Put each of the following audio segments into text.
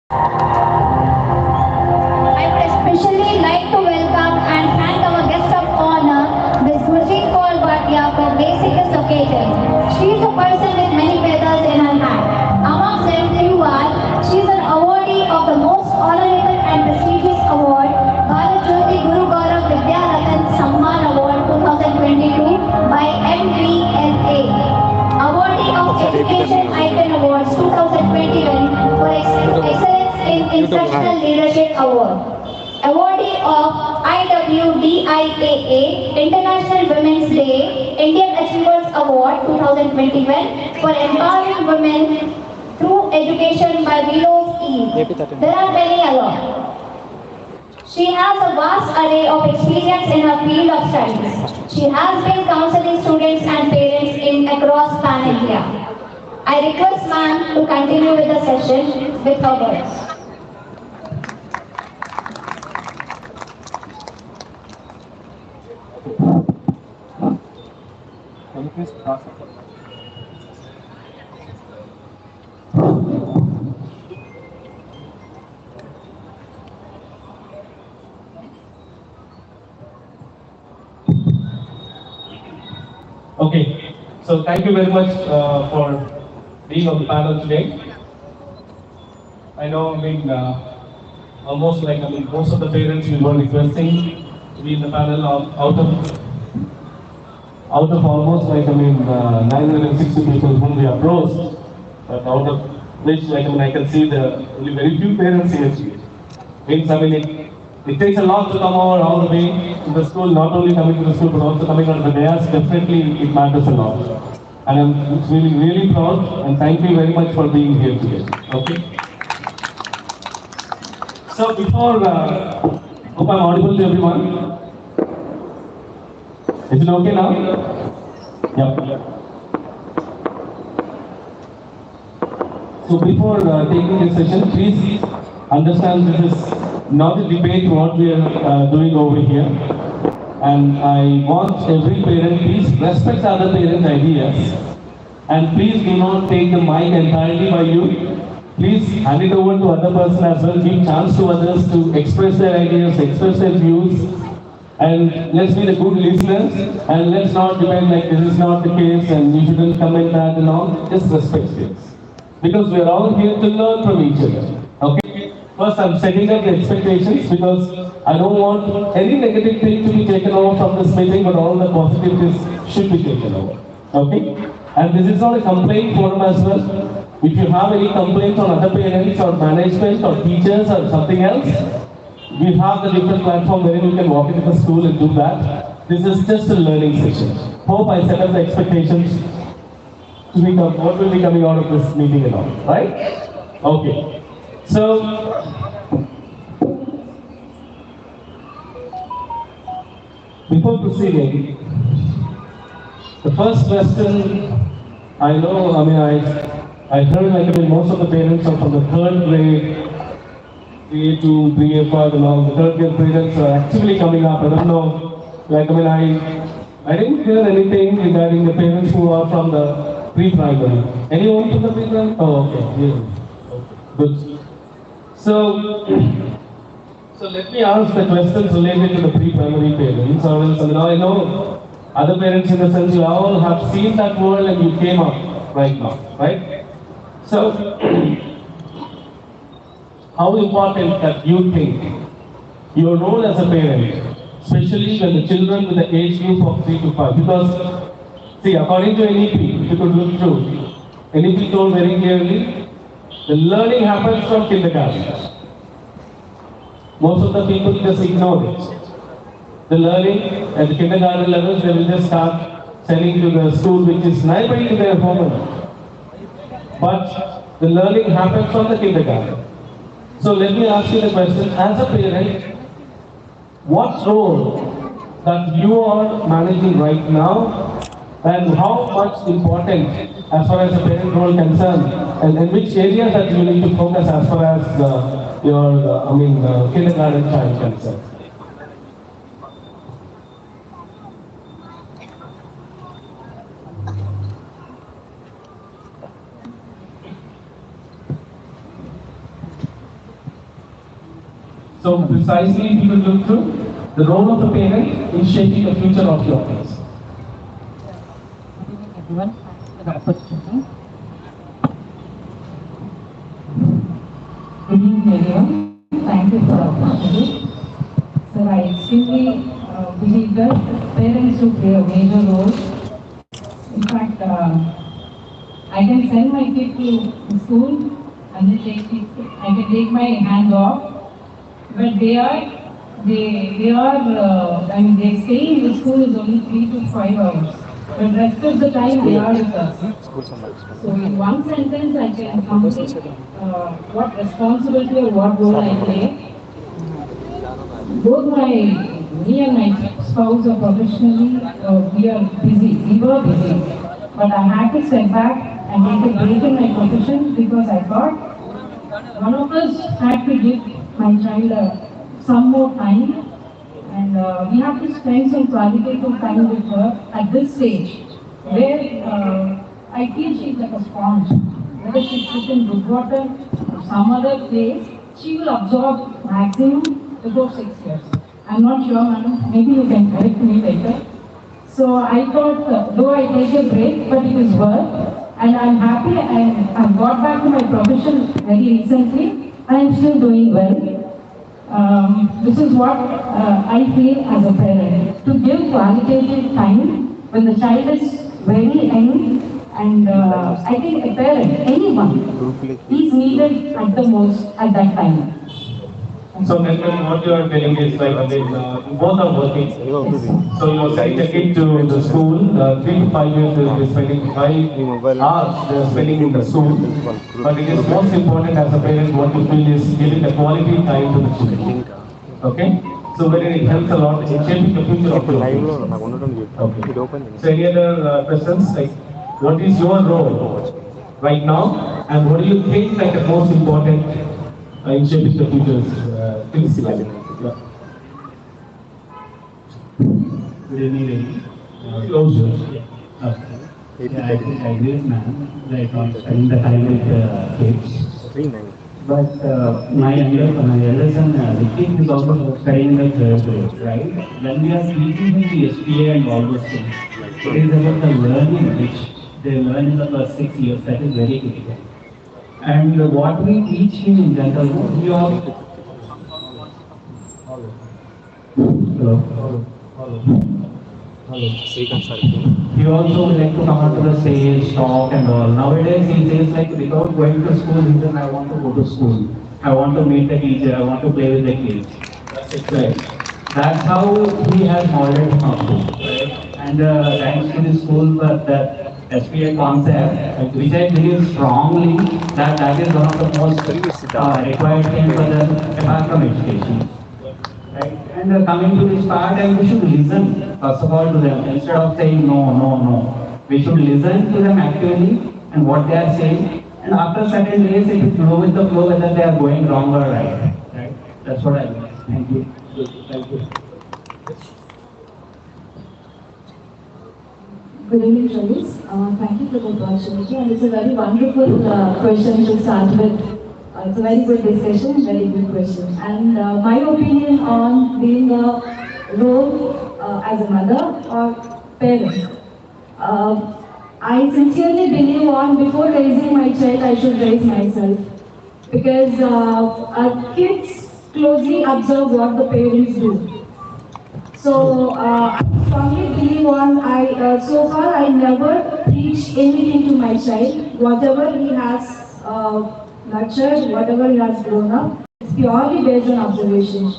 I would especially like to welcome and thank our guest of honor, Ms. Gurjeet Kaur Bhatia, for gracing this occasion. She is a person with many feathers in her hat. Amongst them, few are, she is an awardee of the most honorable and prestigious award, Bharat Jyoti Guru Gaurav Vidya Ratan Samman Award 2022 by MVLA. Awardee of Education Icon Awards 2021 for Excellence in Instructional Leadership Award. Awardee of IWDIAA International Women's Day Indian Achievers Award 2021 for empowering women through education by Willow's Eve. There are many others. She has a vast array of experience in her field of studies. She has been counseling students and parents in across Pan India. I request ma'am to continue with the session with her words. Can you please pass it? Okay, so thank you very much for being on the panel today. I know, almost like, most of the parents we were requesting to be in the panel out of almost like, 960 people whom we approached, but out of which, like, I can see the only very few parents here. Means, it takes a lot to come over all the way to the school, not only coming to the school, but also coming on the dais. Definitely, it matters a lot. And I'm really, really proud, and thank you very much for being here today. Okay. So before, hope I'm audible to everyone. Is it okay now? Yep. So before taking this session, please understand this is not a debate what we are doing over here. And I want every parent, please respect other parents' ideas. And please do not take the mic entirely by you. Please hand it over to other person as well. Give chance to others to express their ideas, express their views. And let's be the good listeners. And let's not depend like this is not the case and you shouldn't comment that and all. Just respect this. Because we are all here to learn from each other. Okay? First, I'm setting up the expectations because I don't want any negative thing to be taken over from this meeting, but all the positives should be taken over. Okay? And this is not a complaint forum as well. If you have any complaints on other parents or management or teachers or something else, we have the different platform where you can walk into the school and do that. This is just a learning session. Hope I set up the expectations to become what will be coming out of this meeting and all, right? Okay. So, before proceeding, the first question, I know, I heard most of the parents are from the third grade, A to BA5 and all, the third grade parents are actually coming up. I don't know, I didn't hear anything regarding the parents who are from the pre-primary. Anyone from the pre-primary? Oh, okay, yeah. Okay, good. So let me ask the questions related to the pre-primary parents. Or else, I know other parents in the sense you all have seen that world and you came up right now, right? So, how important that you think your role as a parent, especially when the children with the age group of 3 to 5, because, see, according to NEP, if you could look through, NEP told very clearly, the learning happens from kindergarten. Most of the people just ignore it. The learning at the kindergarten levels, they will just start sending to the school which is neighboring to their home. But the learning happens from the kindergarten. So let me ask you the question, as a parent, what role that you are managing right now and how much important as far as the parent role concerned and in which areas that you need to focus as far as your kindergarten child concerned? So precisely we will look through the role of the parent in shaping the future of your kids. Everyone for the opportunity. Good evening, everyone. Thank you for the opportunity. So I extremely believe that parents should play a major role. In fact, I can send my kid to school and then I can take my hands off, but I mean, they stay in the school is only 3 to 5 hours. But rest of the time they are with us. So in one sentence, I can complete what responsibility or what role I play. Both me and my spouse are professionally, we are busy. We were busy, but I had to step back and take a break in my profession because I thought one of us had to give my child some more time, and we have to spend some qualitative time with her at this stage, where I feel she's like a sponge. Whether she sits in good water or some other place, she will absorb maximum before 6 years. I'm not sure, madam. Maybe you can correct me later. So I thought, though I take a break, but it is work, and I'm happy. I've got back to my profession very recently. I'm still doing well. This is what I feel as a parent, to give qualitative time when the child is very young, and I think a parent, anyone, is needed at the most at that time. So then what you are telling is like again, both are working. So you are sending a kid to the school, 3 to 5 years they are spending 5 hours they are spending in the school. But it is most important as a parent what you feel is giving the quality time to the children. Okay? So wherein it helps a lot in shaping the future of your kids. Okay. So any other questions? Like what is your role right now and what do you think like the most important in shaping the future's things like? Yeah. Good evening, ladies. Closure. Yeah. Yeah, I think I agree, ma'am, like on spending the time with kids. But my elder son, Ritik, is also studying the third grade, right? When we are teaching him the SPA and all those things, it is about the learning which they learn in the first 6 years. That is very critical. And what we teach him in general, we all. Hello. He also would like to come onto the stage, talk and all. Nowadays he says like without going to school, he says I want to go to school. I want to meet the teacher, I want to play with the kids. That's it, right? That's how he has molded him up to, right? And thanks to the school for that SPA concept, which I believe strongly that that is one of the most required thing for the apart from education. Right? And coming to this part, and we should listen first of all to them instead of saying no, no, no. We should listen to them actively and what they are saying. And after certain days, it will flow with the flow whether they are going wrong or right. Right? That's what I mean. Thank you. Thank you. Good evening, Trellis. Thank you for the opportunity, and it's a very wonderful question to start with. It's a very good discussion, very good question. And my opinion on being a role as a mother or parent. I sincerely believe on before raising my child, I should raise myself. Because our kids closely observe what the parents do. So I strongly believe on so far I never teach anything to my child. Whatever he has nurtured, whatever he has grown up, it's purely based on observation.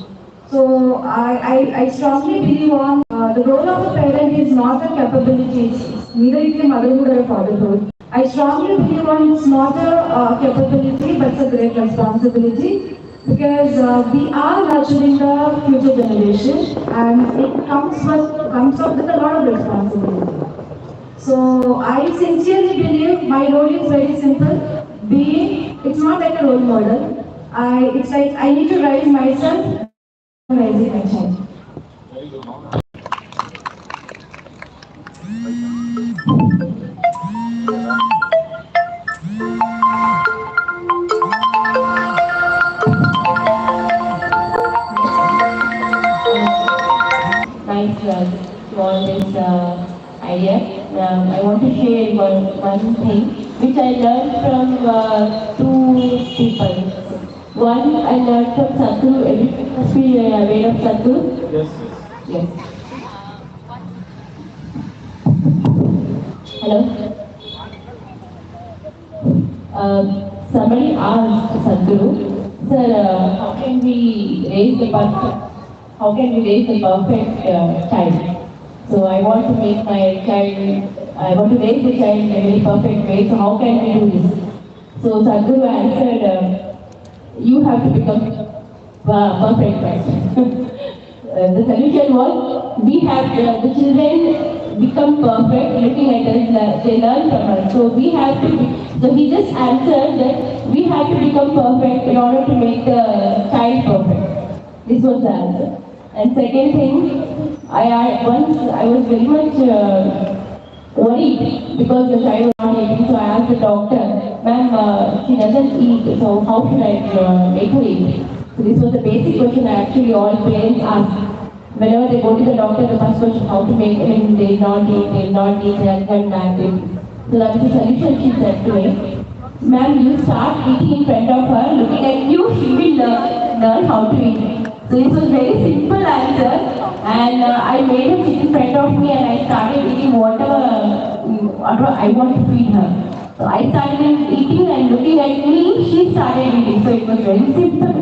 So I strongly believe on the role of a parent is not a capability. It's neither it a motherhood or a fatherhood. I strongly believe on it's not a capability but it's a great responsibility. Because we are nurturing the future generation and it comes up with a lot of responsibility. So I sincerely believe my role is very simple. Being, it's not like a role model. It's like I need to raise myself, raising my child. all this idea. I want to share one thing which I learned from two people. One, I learned from Sadhguru. Everyone must be aware of Sadhguru. Yes. Yes. Hello. Somebody asked Sadhguru, sir, how can we raise the perfect child? So I want to make my child, I want to raise the child in a very perfect way. So how can we do this? So Sadhguru answered, you have to become perfect person. The solution was we have the children become perfect looking at us, they learn from us. So we have to so he just answered that we have to become perfect in order to make the child perfect. This was the answer. And second thing, once I was very much worried because the child was not eating, so I asked the doctor, ma'am, she doesn't eat, so how should I make her eat? So this was the basic question actually all parents ask. Whenever they go to the doctor, the first question, how to make, they will not eat, they are napping. So that is the solution she said to me. Ma'am, you start eating in front of her, looking at you, she will learn how to eat. So this was very simple answer, and I made her sit in front of me and I started eating whatever I want to feed her. So I started eating and looking at me, she started eating. So it was very simple.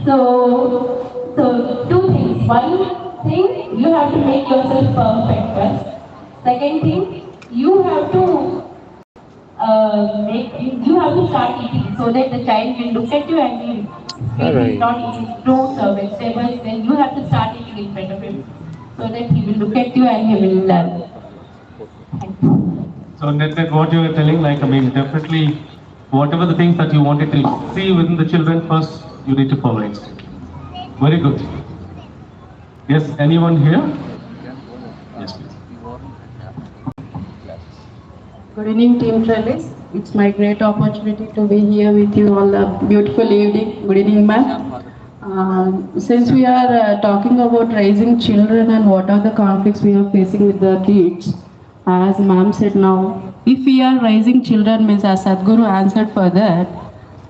So two things. One thing, you have to make yourself perfect first. Second thing, you have to you have to start eating so that the child will look at you and he will not eat fruits or vegetables. Then you have to start eating in front of him so that he will look at you and he will learn. So net what you were telling, like definitely, whatever the things that you wanted to see within the children first, you need to follow it. Very good. Yes, anyone here? Yes, please. Good evening, Team Trellis. It's my great opportunity to be here with you all a beautiful evening. Good evening, ma'am. Since we are talking about raising children and what are the conflicts we are facing with the kids, as ma'am said now, if we are raising children means, as Sadhguru answered for that,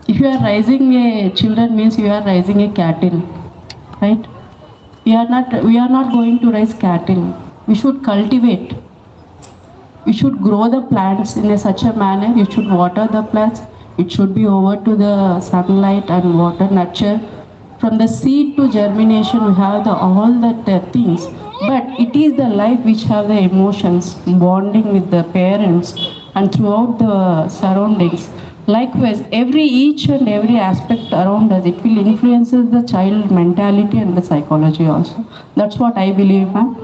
if you are raising a children means you are raising a cattle, right? We are not going to raise cattle. We should cultivate. You should grow the plants in such a manner. You should water the plants. It should be over to the sunlight and water nurture. From the seed to germination, we have all the things. But it is the life which have the emotions, bonding with the parents and throughout the surroundings. Likewise, each and every aspect around us, it will influences the child mentality and the psychology also. That's what I believe, ma'am.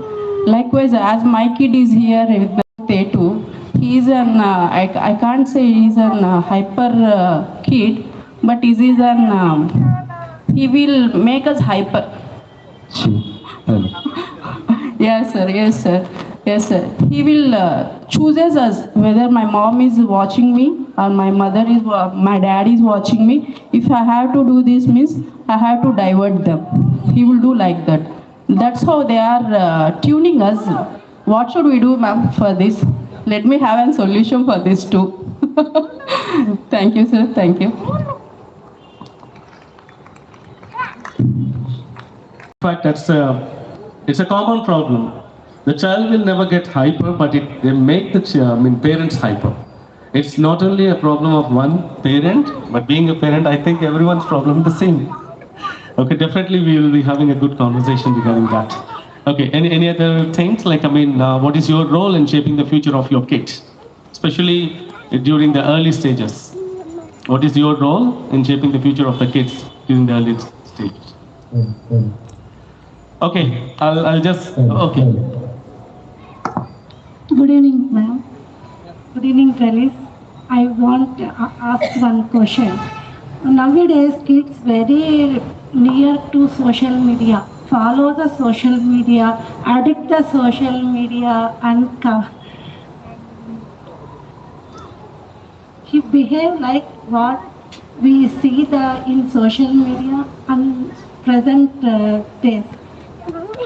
Likewise, as my kid is here with Tetu, he is I can't say he is an hyper kid, but he is he will make us hyper. Yes, sir. Yes, sir. Yes, sir. He will chooses us whether my mom is watching me or my dad is watching me. If I have to do this means I have to divert them. He will do like that. That's how they are tuning us. What should we do, ma'am, for this? Let me have a solution for this too. Thank you, sir. Thank you. In fact, it's a common problem. The child will never get hyper, but they make the parents hyper. It's not only a problem of one parent, but being a parent, I think everyone's problem is the same. Okay, definitely we will be having a good conversation regarding that. Okay, any other things like what is your role in shaping the future of your kids, especially during the early stages? What is your role in shaping the future of the kids during the early stages? Okay, I'll just okay. Good evening, ma'am. Good evening, Trellis. I want to ask one question. Nowadays, kids very near to social media, follow the social media, addict the social media, and he behave like what we see in social media and present days.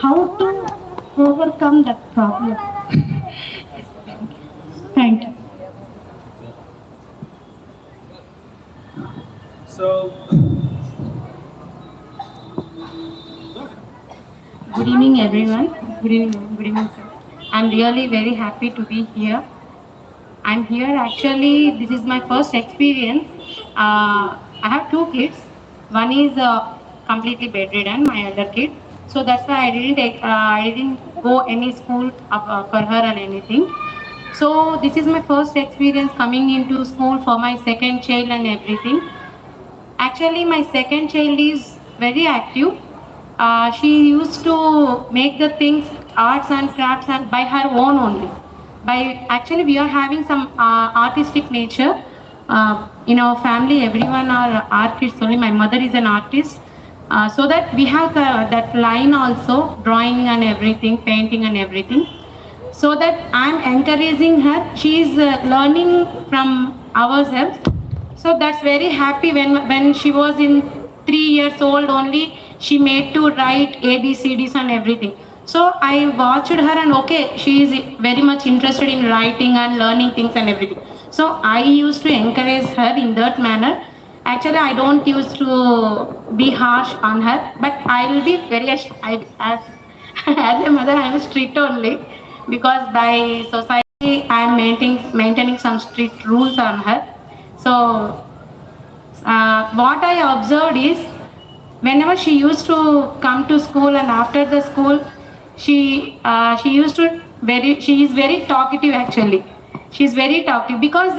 How to overcome that problem. Thank you. So, Good evening, everyone. Good evening, good evening, sir. I'm really very happy to be here. I'm here actually, this is my first experience. I have two kids. One is completely bedridden, my other kid. So that's why I didn't go any school for her and anything. So this is my first experience coming into school for my second child and everything. Actually, my second child is very active. She used to make the things, arts and crafts, and by her own only. By actually, we are having some artistic nature in our family. Everyone are artists. Only my mother is an artist. So that we have that line also, drawing and everything, painting and everything, so that I'm encouraging her. She is learning from ourselves. So that's very happy when she was in 3 years old only, she made to write ABCDs and everything. So I watched her and okay, she is very much interested in writing and learning things and everything. So I used to encourage her in that manner. Actually, I don't used to be harsh on her, but I will be very as as a mother, I am strict only because by society I am maintaining some strict rules on her. So what I observed is whenever she used to come to school and after the school, she used to she is very talkative actually. She is very talkative because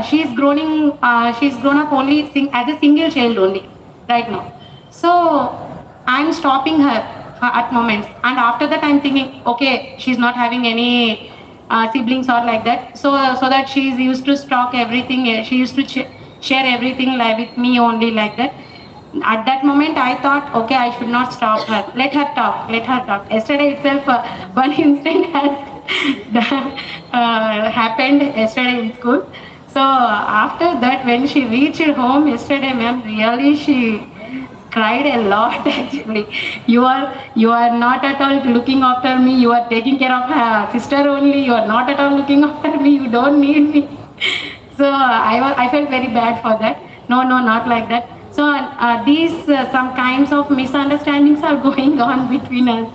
she's grown up only as a single child only right now. So I'm stopping her at moments, and after that I'm thinking, okay, she's not having any siblings or like that. So that she is used to stock everything. She used to share everything like with me only like that. At that moment, I thought, okay, I should not stop her. Let her talk. Let her talk. Yesterday itself, one incident has happened yesterday in school. So after that, when she reached home yesterday, ma'am, really she cried a lot actually. You are not at all looking after me. You are taking care of her sister only. You are not at all looking after me. You don't need me. So I felt very bad for that. No, no, not like that. So these some kinds of misunderstandings are going on between us.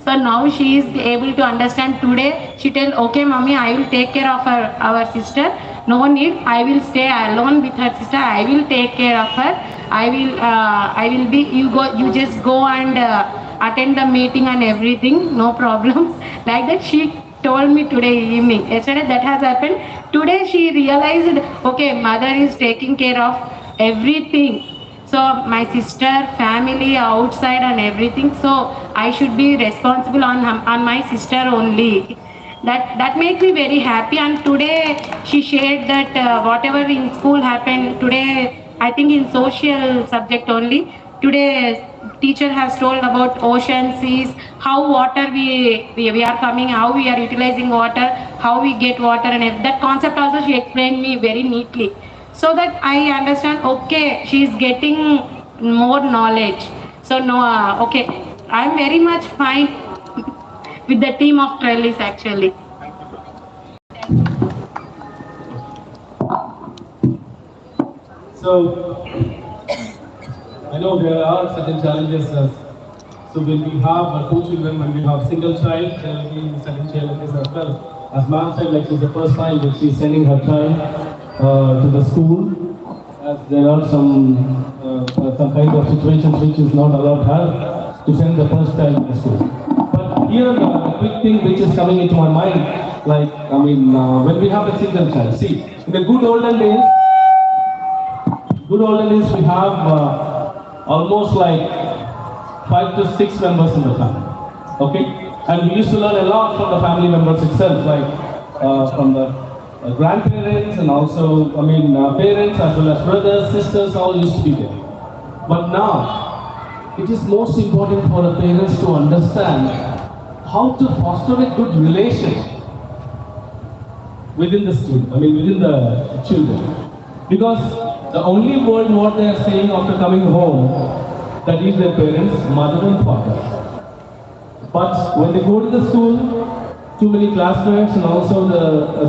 So now she is able to understand. Today she tell, okay, mommy, I will take care of our sister. No need. I will stay alone with her sister. I will take care of her. I will be. You go. You just go and attend the meeting and everything. No problem. Like that she told me today evening. Yesterday that has happened. Today she realized, okay, mother is taking care of everything. So my sister, family, outside and everything. So I should be responsible on my sister only. That makes me very happy. And today she shared that whatever in school happened today. I think in social subject only. Today teacher has told about ocean, seas, how water we are coming, how we are utilizing water, how we get water, and that concept also she explained me very neatly. So that I understand, okay, she is getting more knowledge. So no, okay, I am very much fine with the team of Trellis actually. so I know there are certain challenges. So when we have two children, when we have single child, there will be certain challenges as well. As ma'am said, like it's the first time that she's sending her child to the school, as there are some kind of situations which is not allowed her to send the first child to the school. But here, the quick thing which is coming into my mind, like when we have a single child, see, in the good olden days we have almost like 5 to 6 members in the family. Okay? And we used to learn a lot from the family members itself, like from the grandparents and also, parents as well as brothers, sisters, all used to be there. But now, it is most important for the parents to understand how to foster a good relationship within the student, within the children. Because the only word what they are saying after coming home, that is their parents, mother and father. But when they go to the school, too many classmates and also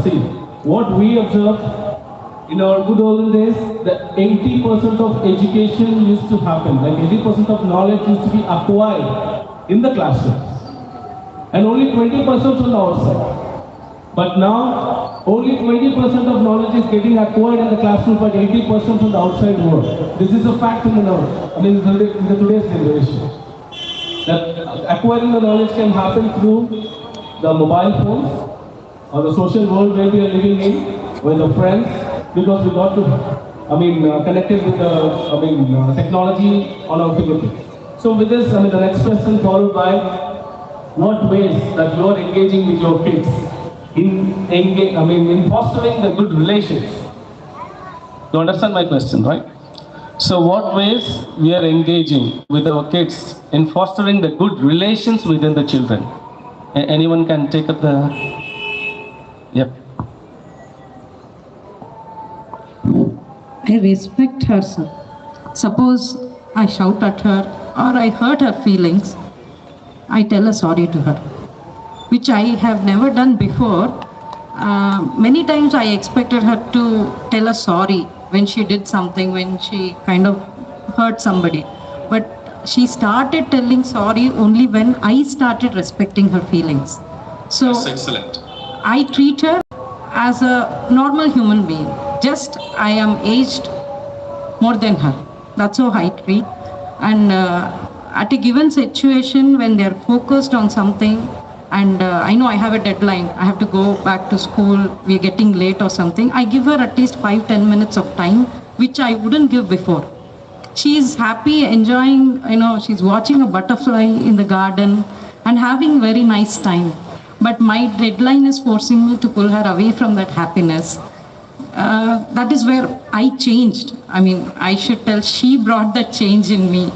see, what we observed in our good olden days, that 80% of education used to happen, like 80% of knowledge used to be acquired in the classroom, and only 20% on the outside. But now, only 20% of knowledge is getting acquired in the classroom, but 80% from the outside world. This is a fact in the now, I mean, in the today's generation. That acquiring the knowledge can happen through the mobile phones or the social world where we are living in, with the friends, because we got to, connected with the, technology on our fingertips. So with this, the next question followed by, what ways that you are engaging with your kids in fostering the good relations? You understand my question, right? So what ways we are engaging with our kids in fostering the good relations within the children? Anyone can take up the... Yep. I respect her, sir. Suppose I shout at her or I hurt her feelings, I tell a sorry to her, which I have never done before. Many times I expected her to tell a sorry when she did something, when she kind of hurt somebody. But she started telling sorry only when I started respecting her feelings. So that's excellent. I treat her as a normal human being. Just I am aged more than her. That's how I treat. And at a given situation, when they are focused on something, and I know I have a deadline, I have to go back to school, we're getting late or something, I give her at least 5-10 minutes of time, which I wouldn't give before. She's happy, enjoying, she's watching a butterfly in the garden and having very nice time. But my deadline is forcing me to pull her away from that happiness. That is where I changed. I should tell she brought that change in me.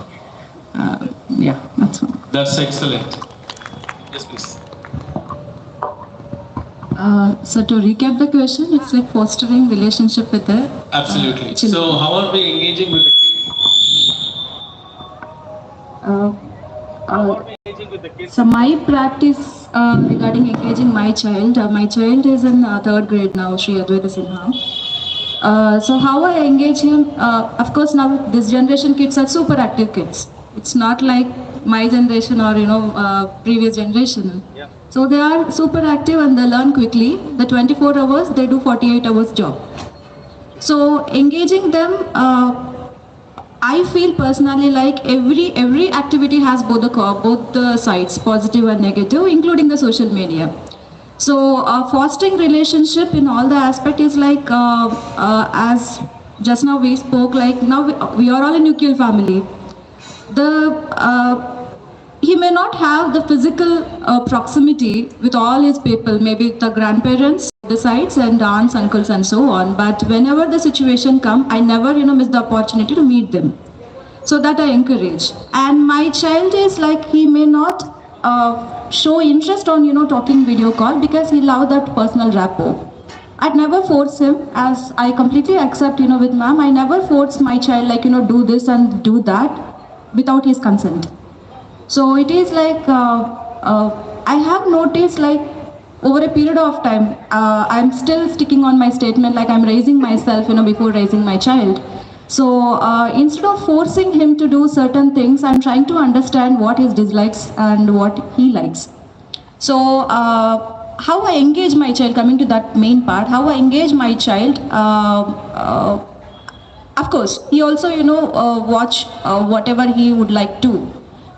Yeah, that's all. That's excellent. Yes, please. So to recap the question, it's like fostering relationship with the Absolutely. children. So how are we engaging with the kids? So my practice regarding engaging my child is in third grade now, Shri Advaita Sinha. So how I engage him, of course now this generation kids are super active kids. It's not like my generation or previous generation. Yeah. So they are super active and they learn quickly. The 24 hours, they do 48 hours job. So engaging them, I feel personally like every activity has both the sides, positive and negative, including the social media. So fostering relationship in all the aspect is like, as just now we spoke, like now we are all a nuclear family. He may not have the physical proximity with all his people, maybe the grandparents, the sides and aunts, uncles and so on. But whenever the situation comes, I never miss the opportunity to meet them. So that I encourage. And my child is like, he may not show interest on talking video call because he love that personal rapport. I'd never force him, as I completely accept with ma'am, I never force my child like do this and do that without his consent. So it is like I have noticed like over a period of time, I'm still sticking on my statement, like I'm raising myself before raising my child. So instead of forcing him to do certain things, I'm trying to understand what his dislikes and what he likes. So how I engage my child, coming to that main part, how I engage my child, of course, he also watch whatever he would like to.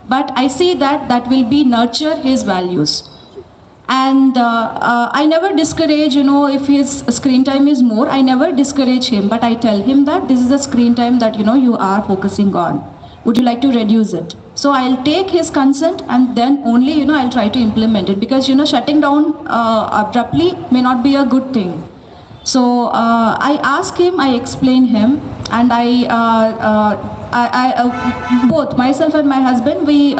But I see that will be nurture his values. And I never discourage, if his screen time is more, I never discourage him, but I tell him that this is the screen time that you are focusing on. Would you like to reduce it? So I'll take his consent and then only I'll try to implement it, because shutting down abruptly may not be a good thing. So I ask him, I explain him, and both myself and my husband, we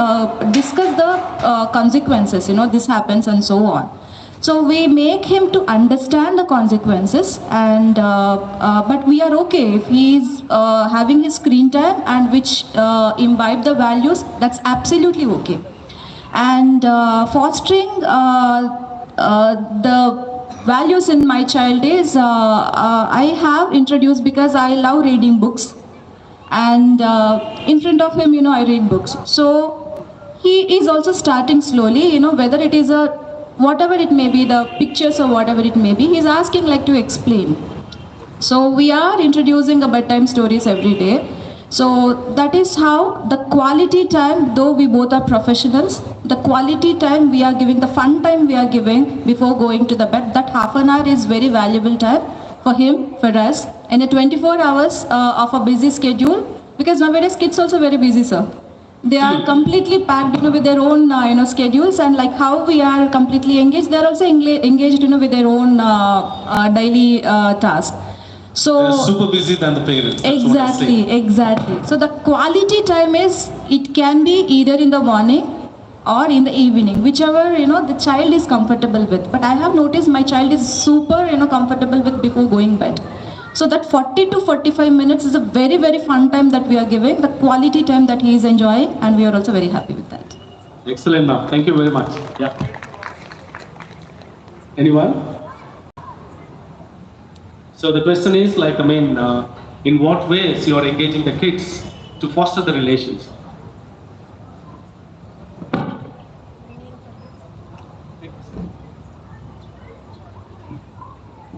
discuss the consequences, this happens and so on. So we make him to understand the consequences, and but we are okay if he is having his screen time and which imbibe the values, that's absolutely okay. and fostering the values in my child is I have introduced, because I love reading books, and in front of him, I read books. So he is also starting slowly, whether it is a whatever it may be, the pictures or whatever it may be, he's asking like to explain. So we are introducing a bedtime stories every day. So that is how the quality time, though we both are professionals, the quality time we are giving, the fun time we are giving before going to the bed, that half an hour is very valuable time for him, for us, in a 24 hours of a busy schedule, because nowadays kids also very busy, sir. They are completely packed, with their own, schedules, and like how we are completely engaged, they are also engaged, with their own daily tasks. So They're super busy than the parents. That's what I say. Exactly. So the quality time is, it can be either in the morning or in the evening, whichever the child is comfortable with. But I have noticed my child is super comfortable with before going bed. So that 40 to 45 minutes is a very, very fun time that we are giving, the quality time that he is enjoying, and we are also very happy with that. Excellent, ma'am. Thank you very much. Yeah. Anyone? So the question is like, in what ways you are engaging the kids to foster the relations?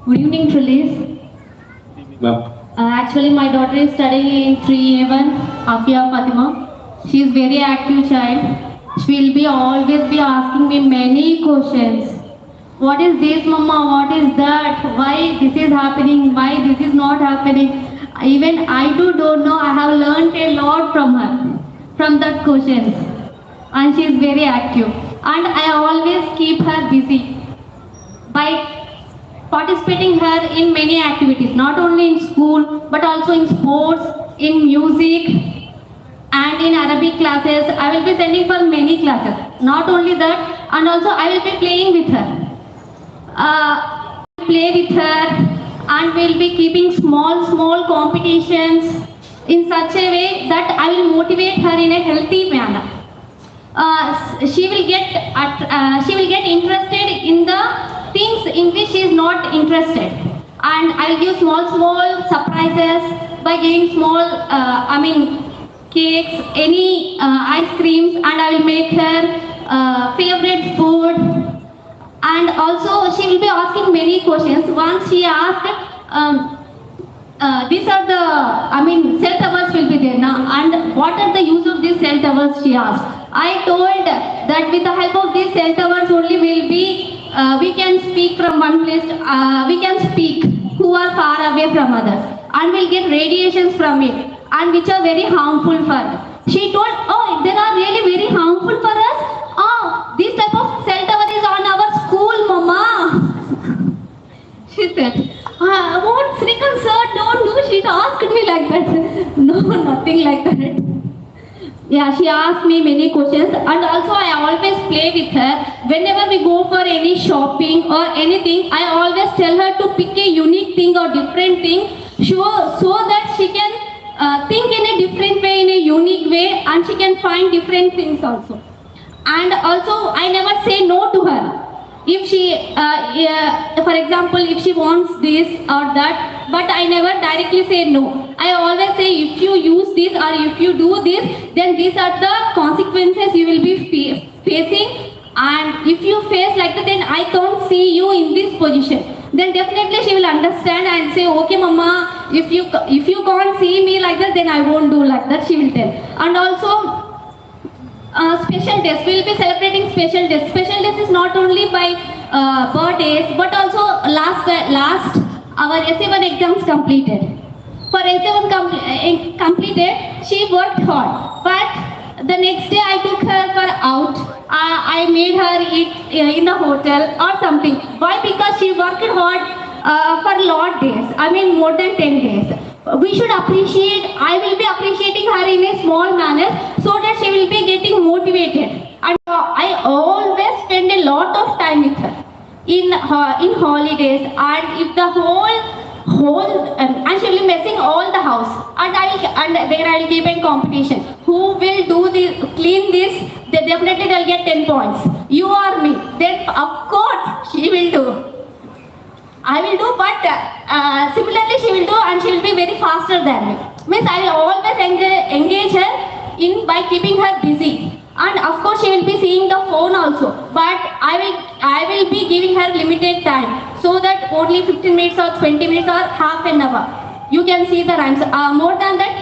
Good evening, Trellis. Ma'am. Actually, my daughter is studying in 3A1, Afia Fatima. She is very active child. She will be always be asking me many questions. What is this, Mama? What is that? Why this is happening? Why this is not happening? Even I don't know. I have learned a lot from her, from that questions. And she is very active. And I always keep her busy by participating her in many activities, not only in school, but also in sports, in music, and in Arabic classes. I will be sending for many classes. Not only that, and also I will be playing with her. Play with her, and we'll be keeping small competitions in such a way that I will motivate her in a healthy manner. She will get interested in the things in which she is not interested, and I'll give small surprises by giving small cakes, any ice creams, and I will make her favorite food. And also she will be asking many questions. Once she asked, these are the, cell towers will be there now, and what are the use of these cell towers, she asked. I told that with the help of these cell towers only we can speak from one place, we can speak who are far away from others, and we'll get radiations from it, and which are very harmful for us. She told, oh, they are really very harmful for us. Oh, this type of cell tower is on our school, Mama. She said, what, Srikant sir, don't do. She asked me like that. No, nothing like that. Yeah, she asked me many questions, and also I always play with her. Whenever we go for any shopping or anything, I always tell her to pick a unique thing or different thing, so that she can think in a different way, in a unique way, and she can find different things also. And also, I never say no to her. If she, for example, if she wants this or that, but I never directly say no. I always say, if you use this or if you do this, then these are the consequences you will be facing. And if you face like that, then I can't see you in this position. Then definitely she will understand and say, okay, Mama, if you can't see me like that, then I won't do like that, she will tell. And also, special days, we will be celebrating special days. Special days is not only by birthdays, but also last our SA1 exams completed. For SA1 completed, she worked hard, but the next day I took her for out. I made her eat in the hotel or something. Why? Because she worked hard for lot days. More than 10 days. We should appreciate, I will be appreciating her in a small manner, so that she will be getting motivated. And I always spend a lot of time with her in holidays, and if the whole and she will be messing all the house, and there I will keep a competition. Who will do this, clean this they definitely they'll get 10 points. You or me, then of course she will do. I will do, but similarly she will do, and she will be very faster than me. Means I will always engage her in by keeping her busy, and of course she will be seeing the phone also. But I will be giving her limited time, so that only 15 minutes or 20 minutes or half an hour. You can see the rhymes. More than that,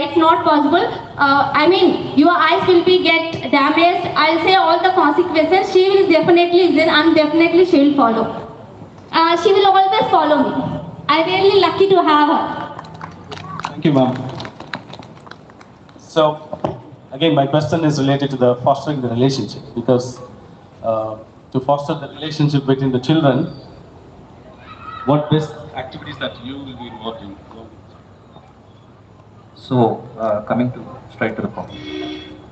it's not possible. I mean, your eyes will be get damaged. I'll say all the consequences. She will definitely listen, and definitely she will follow. She will always follow me. I'm really lucky to have her. Thank you, ma'am. So, again, my question is related to the fostering the relationship, because to foster the relationship between the children, what best activities that you will be involved in? So, coming to straight to the point.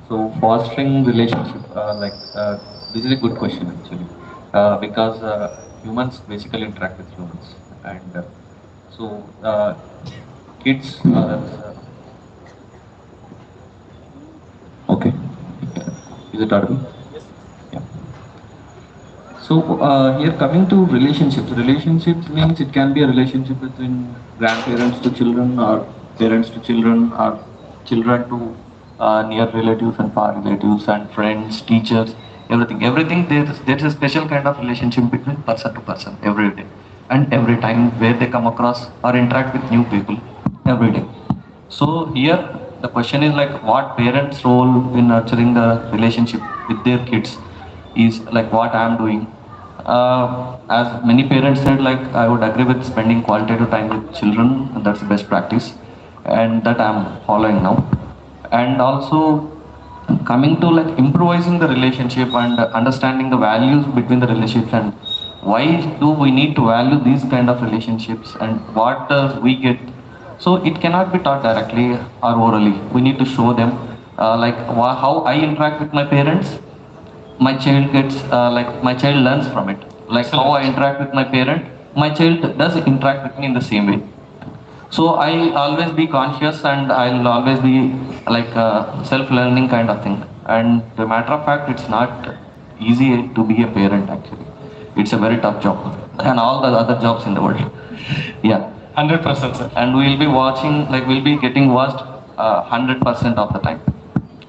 So, fostering relationship, this is a good question actually, because humans basically interact with humans, and kids are. Okay, is it audible? Yeah. So here coming to relationships. Relationships means it can be a relationship between grandparents to children, or parents to children, or children to near relatives and far relatives, and friends, teachers, everything. Everything there's a special kind of relationship between person to person every day, and every time where they come across or interact with new people every day. So here the question is like, what parents' role in nurturing the relationship with their kids is like what I am doing. As many parents said, like I would agree with spending qualitative time with children, and that's the best practice, and that I am following now. And also coming to like improvising the relationship and understanding the values between the relationships, and why do we need to value these kind of relationships, and what does we get. So it cannot be taught directly or orally. We need to show them how I interact with my parents. My child gets my child learns from it. Like how I interact with my parent, my child does interact with me in the same way. So I always be conscious, and I'll always be like a self-learning kind of thing. And the matter of fact, it's not easy to be a parent actually. It's a very tough job, and all the other jobs in the world. Yeah. 100%, sir. And we'll be watching, like we'll be getting watched 100% of the time.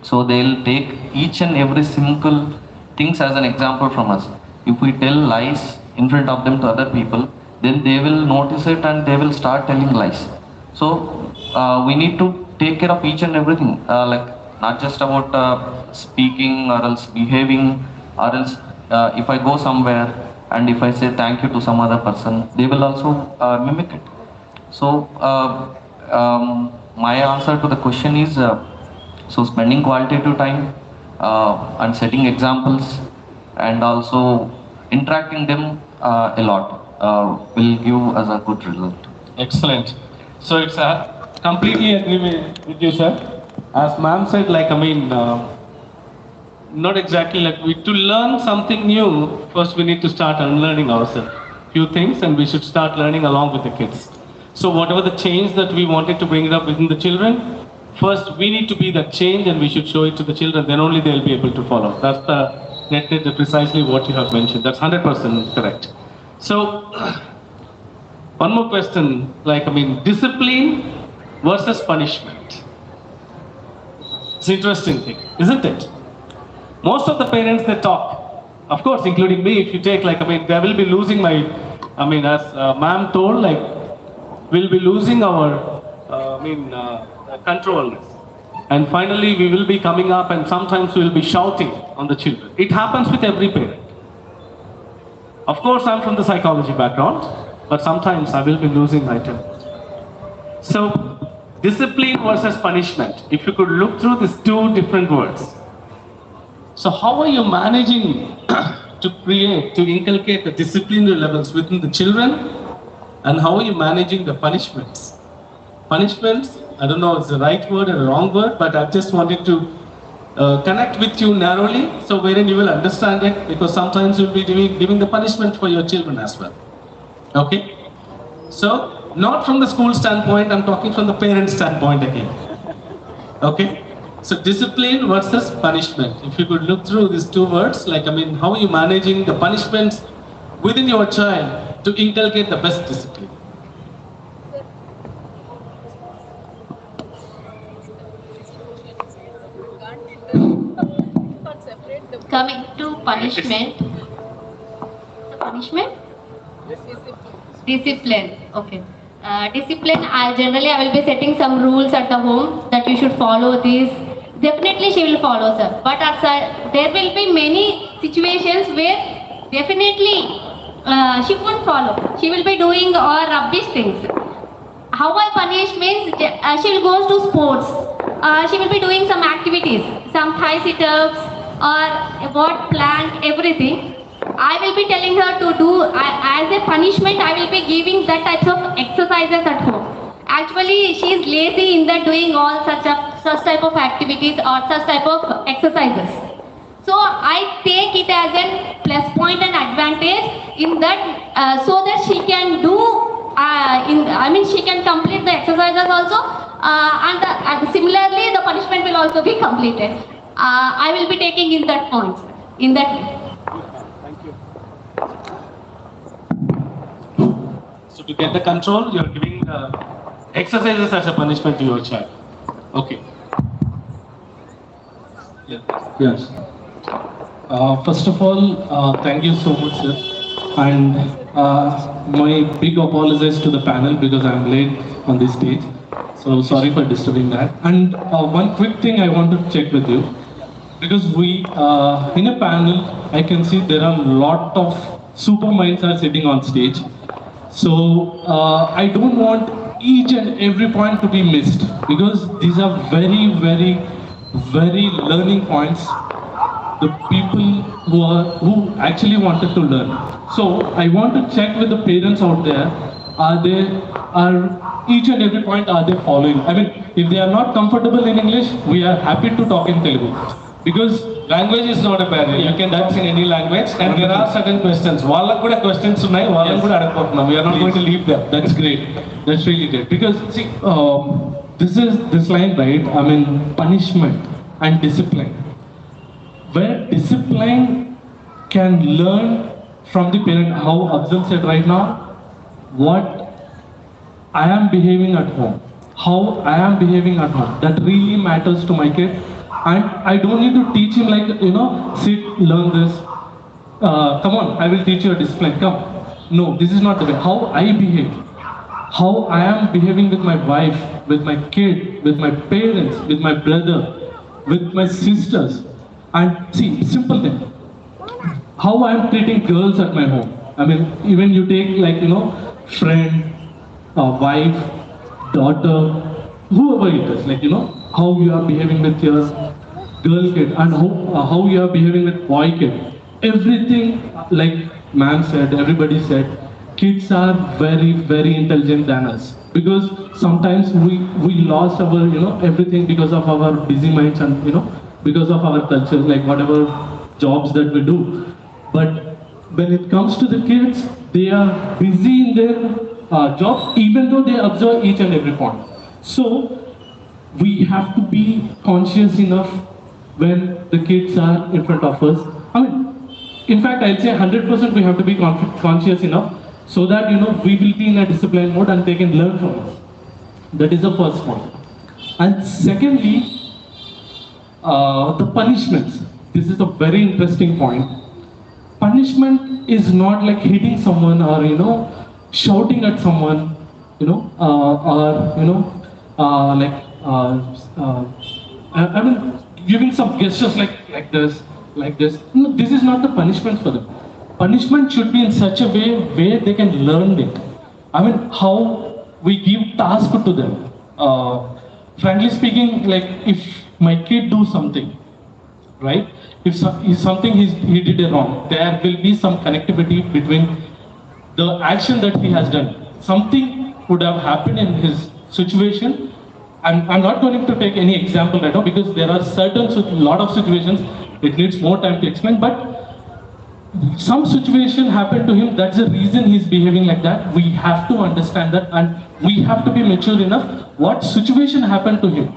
So they'll take each and every simple things as an example from us. If we tell lies in front of them to other people, then they will notice it and they will start telling lies. So we need to take care of each and everything, like not just about speaking or else behaving, or else if I go somewhere and if I say thank you to some other person, they will also mimic it. So my answer to the question is, so spending qualitative time and setting examples, and also interacting them a lot will give us a good result. Excellent. So it's completely agree with you, sir. As ma'am said, like not exactly like to learn something new. First, we need to start unlearning ourselves few things, and we should start learning along with the kids. So whatever the change that we wanted to bring it up within the children, first we need to be that change, and we should show it to the children. Then only they'll be able to follow. That's the precisely what you have mentioned. That's 100% correct. So one more question, like discipline versus punishment. It's an interesting thing, isn't it? Most of the parents they talk, of course, including me. If you take they will be losing my, as ma'am told, like we'll be losing our, control. And finally, we will be coming up, and sometimes we will be shouting on the children. It happens with every parent. Of course, I'm from the psychology background, but sometimes I will be losing my temper. So, discipline versus punishment. If you could look through these two different words. So, how are you managing to inculcate the disciplinary levels within the children, and how are you managing the punishments? Punishments, I don't know if it's the right word or the wrong word, but I just wanted to connect with you narrowly, so wherein you will understand it, because sometimes you'll be giving the punishment for your children as well. Okay? So, not from the school standpoint, I'm talking from the parent standpoint again. Okay? So discipline versus punishment. If you could look through these two words, like how are you managing the punishments within your child to inculcate the best discipline? Coming to punishment. Punishment? Discipline. Okay. Discipline. I will be setting some rules at the home that you should follow these. Definitely, she will follow, sir. But there will be many situations where definitely she won't follow. She will be doing all rubbish things. How I punish means she will go to sports. She will be doing some activities, some thigh sit-ups or what plank, everything. I will be telling her to do as a punishment. I will be giving that type of exercises at home. Actually, she is lazy in that doing all such type of activities or such type of exercises. So I take it as a plus point and advantage in that so that she can do. She can complete the exercises also, and similarly the punishment will also be completed. I will be taking in that points in that way. So to get the control, you are giving the exercises as a punishment to your child. Okay. Yes. First of all, thank you so much, sir. And my big apologies to the panel because I'm late on this stage. So sorry for disturbing that. And one quick thing I want to check with you. Because in a panel, I can see there are a lot of super minds are sitting on stage. So I don't want each and every point to be missed because these are very, very, very learning points. The people who actually wanted to learn. So I want to check with the parents out there. Are each and every point are they following? If they are not comfortable in English, we are happy to talk in Telugu because language is not a barrier. You can talk in any language, and there are certain questions. వాళ్ళకు కూడా questions ఉన్నాయి. వాళ్ళకు కూడా అడగబోతున్నాం. We are not going to leave them. That's great. That's really great because see, this line, right? Punishment and discipline. Where discipline can learn from the parent, how Abdul said right now, what I am behaving at home, how I am behaving at home, that really matters to my kid. And I don't need to teach him like, sit, learn this, come on, I will teach you a discipline, come. No, this is not the way. How I behave, how I am behaving with my wife, with my kid, with my parents, with my brother, with my sisters. And see, simple thing. How I am treating girls at my home. Even you take friend, wife, daughter, whoever it is, how you are behaving with your girl kid and how you are behaving with boy kid. Everything, like ma'am said, everybody said, kids are very, very intelligent than us. Because sometimes we lost our, everything because of our busy minds and, because of our culture, like whatever jobs that we do. But when it comes to the kids, they are busy in their jobs, even though they observe each and every point. So we have to be conscious enough when the kids are in front of us. In fact, I'll say 100% we have to be conscious enough so that, we will be in a disciplined mode and they can learn from us. That is the first point. And secondly, the punishments. This is a very interesting point. Punishment is not like hitting someone or shouting at someone, giving some gestures like this. No, this is not the punishment for them. Punishment should be in such a way where they can learn it. How we give tasks to them. Frankly speaking, like if my kid do something, right? If something he did wrong, there will be some connectivity between the action that he has done. Something would have happened in his situation. I'm not going to take any example right now because there are lot of situations, it needs more time to explain, but some situation happened to him, that's the reason he's behaving like that. We have to understand that and we have to be mature enough what situation happened to him.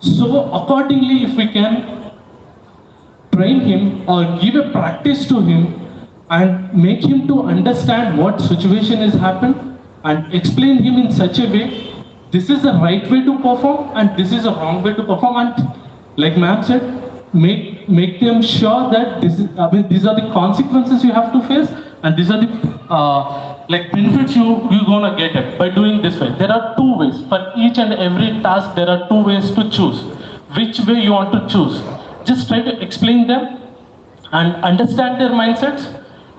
So accordingly, if we can train him or give a practice to him and make him to understand what situation has happened and explain him in such a way, this is the right way to perform and this is a wrong way to perform, and like ma'am said, make them sure that these are the consequences you have to face and these are the like benefits you're gonna get it by doing this way. There are two ways for each and every task. There are two ways to choose. Which way you want to choose? Just try to explain them and understand their mindsets.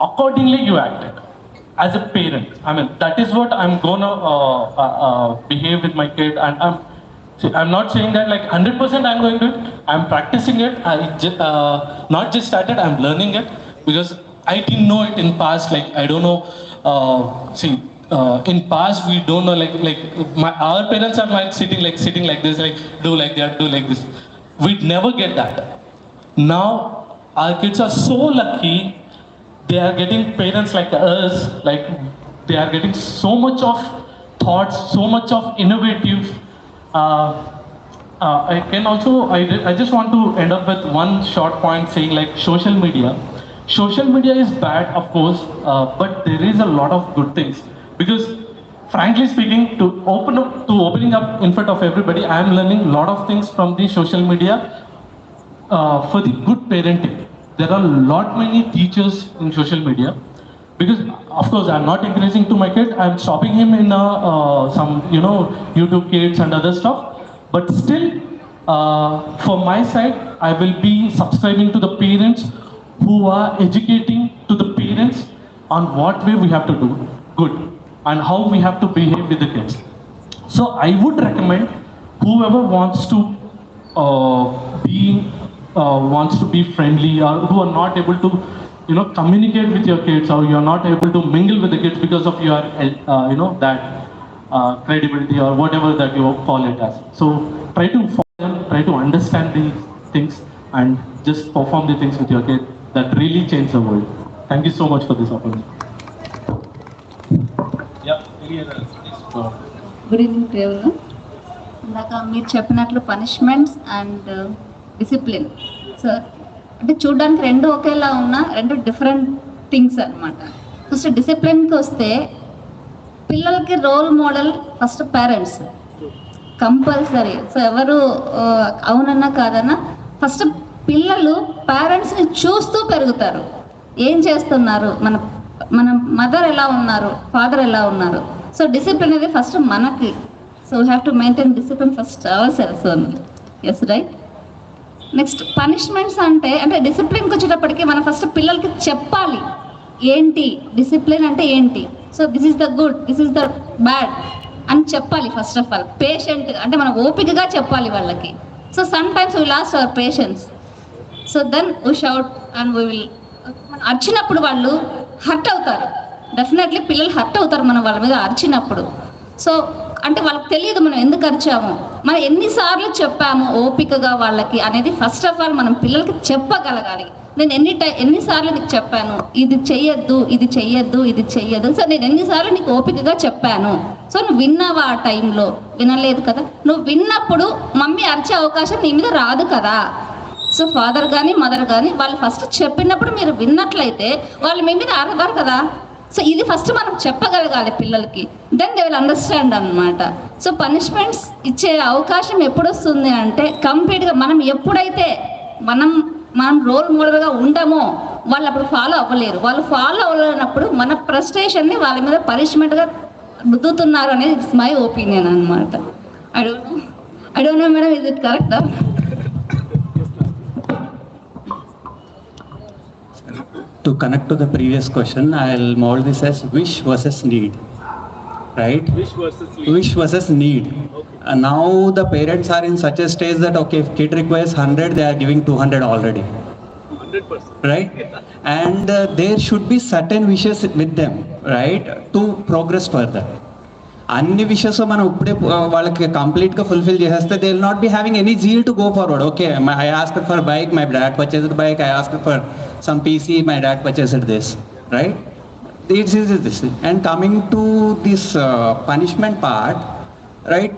Accordingly, you act it as a parent. I mean, that is what I'm gonna behave with my kid, and I'm not saying that like 100% I'm going to do it. I'm practicing it. Not just started. I'm learning it because I didn't know it in past. Like I don't know. In past we don't know our parents are like sitting like this, like do like that, do like this. We'd never get that. Now our kids are so lucky. They are getting parents like us. Like they are getting so much of thoughts, so much of innovative. I can also, I just want to end up with one short point saying like social media. Social media is bad, of course, but there is a lot of good things. Because frankly speaking, opening up in front of everybody, I am learning a lot of things from the social media for the good parenting. There are many teachers in social media. Because of course I'm not encouraging to my kid, I'm stopping him in some YouTube Kids and other stuff. But still, for my side, I will be subscribing to the parents who are educating to the parents on what way we have to do good and how we have to behave with the kids. So I would recommend whoever wants to be friendly or who are not able to communicate with your kids, or you are not able to mingle with the kids because of your that credibility or whatever that you call it as. So try to follow them, try to understand the things and just perform the things with your kid that really change the world. Thank you so much for this opportunity. Yeah, good evening to everyone. ఇందాక మీరు చెప్పినట్లు punishments and discipline. So అంటే చూడడానికి రెండు ఒకేలా ఉన్నా రెండు different things అనమాట. ఫస్ట్ డిసిప్లిన్కి వస్తే పిల్లలకి role model first parents compulsory. So ఎవరు అవునన్నా కాదన్నా ఫస్ట్ పిల్లలు పేరెంట్స్ని చూస్తూ పెరుగుతారు. ఏం చేస్తున్నారు, మన మదర్ ఎలా ఉన్నారు, ఫాదర్ ఎలా ఉన్నారు. సో డిసిప్లిన్ అనేది ఫస్ట్ మనకి. So we have to maintain discipline first our self only. Yes right. Next punishments అంటే డిసిప్లిన్కి వచ్చేటప్పటికి మనం ఫస్ట్ పిల్లలకి చెప్పాలి ఏంటి డిసిప్లిన్ అంటే ఏంటి. So this is the good, this is the bad అని చెప్పాలి. ఫస్ట్ ఆఫ్ ఆల్ పేషెంట్ అంటే మనం ఓపికగా చెప్పాలి వాళ్ళకి. So sometimes we lost our patience. So then we shout and we will. అరిచినప్పుడు వాళ్ళు హర్ట్ అవుతారు. డెఫినెట్లీ పిల్లలు హర్ట్ అవుతారు మనం వాళ్ళ మీద అరిచినప్పుడు. సో అంటే వాళ్ళకి తెలియదు మనం ఎందుకు అరిచాము, మనం ఎన్నిసార్లు చెప్పాము ఓపికగా వాళ్ళకి అనేది ఫస్ట్ ఆఫ్ ఆల్ మనం పిల్లలకి చెప్పగలగాలి. నేను ఎన్నిసార్లు నీకు చెప్పాను ఇది చెయ్యొద్దు, ఇది చెయ్యొద్దు, ఇది చెయ్యొద్దు. సో నేను ఎన్నిసార్లు నీకు ఓపికగా చెప్పాను. సో నువ్వు విన్నావా ఆ టైంలో? వినలేదు కదా. నువ్వు విన్నప్పుడు మమ్మీ అరిచే అవకాశం నీ మీద రాదు కదా. సో ఫాదర్ కానీ మదర్ కానీ వాళ్ళు ఫస్ట్ చెప్పినప్పుడు మీరు విన్నట్లయితే వాళ్ళు మీ మీద అరవరు కదా. సో ఇది ఫస్ట్ మనం చెప్పగలగాలి పిల్లలకి. దెన్ దే విల్ అండర్స్టాండ్ అనమాట. సో పనిష్మెంట్స్ ఇచ్చే అవకాశం ఎప్పుడు వస్తుంది అంటే కంప్లీట్గా మనం ఎప్పుడైతే మనం రోల్ మోడల్గా ఉండమో వాళ్ళు అప్పుడు ఫాలో అవ్వలేరు. వాళ్ళు ఫాలో అవ్వలేనప్పుడు మన ఫ్రస్ట్రేషన్ని వాళ్ళ మీద పనిష్మెంట్గా రుద్దుతున్నారు అనేది ఇట్స్ మై ఒపీనియన్ అనమాట. I don't know madam, is it కరెక్టా? To connect to the previous question, I'll mold this as wish versus need, right? Wish versus need. Okay. Now the parents are in such a stage that okay, if kid requires 100, they are giving 200 already. 100%. Right? And there should be certain wishes with them, right? To progress further. అన్ని విషయస్ మనం ఇప్పుడే వాళ్ళకి కంప్లీట్గా fulfil చేసేస్తే they will not be having any zeal to go forward. Okay, I asked for bike, my dad purchased bike. I asked for some PC, my dad purchased this, right? This is this. And coming to this punishment part, right?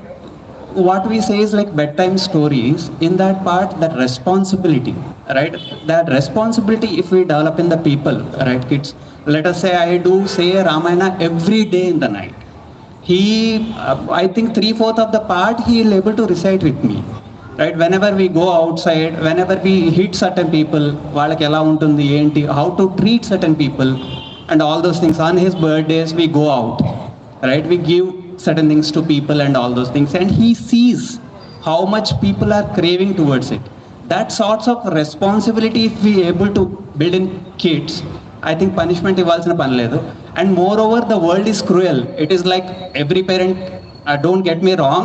what we say is like bedtime stories. In that part, that responsibility, right? That responsibility, if we develop in the people, right, kids. Let us say I do say Ramayana every day in the night. He, I think 3/4 of the part he will able to recite with me. Right? Whenever we go outside, whenever we hit certain people, వాళ్ళకి ఎలా ఉంటుంది ఏంటి, how to treat certain people, and all those things. On his birthdays, we go out, right? We give certain things to people and all those things, and he sees how much people are craving towards it. That sorts of responsibility, if we able to build in kids, I think punishment ఇవ్వాల్సిన పని లేదు. And moreover, the world is cruel. It is like every parent, don't get me wrong,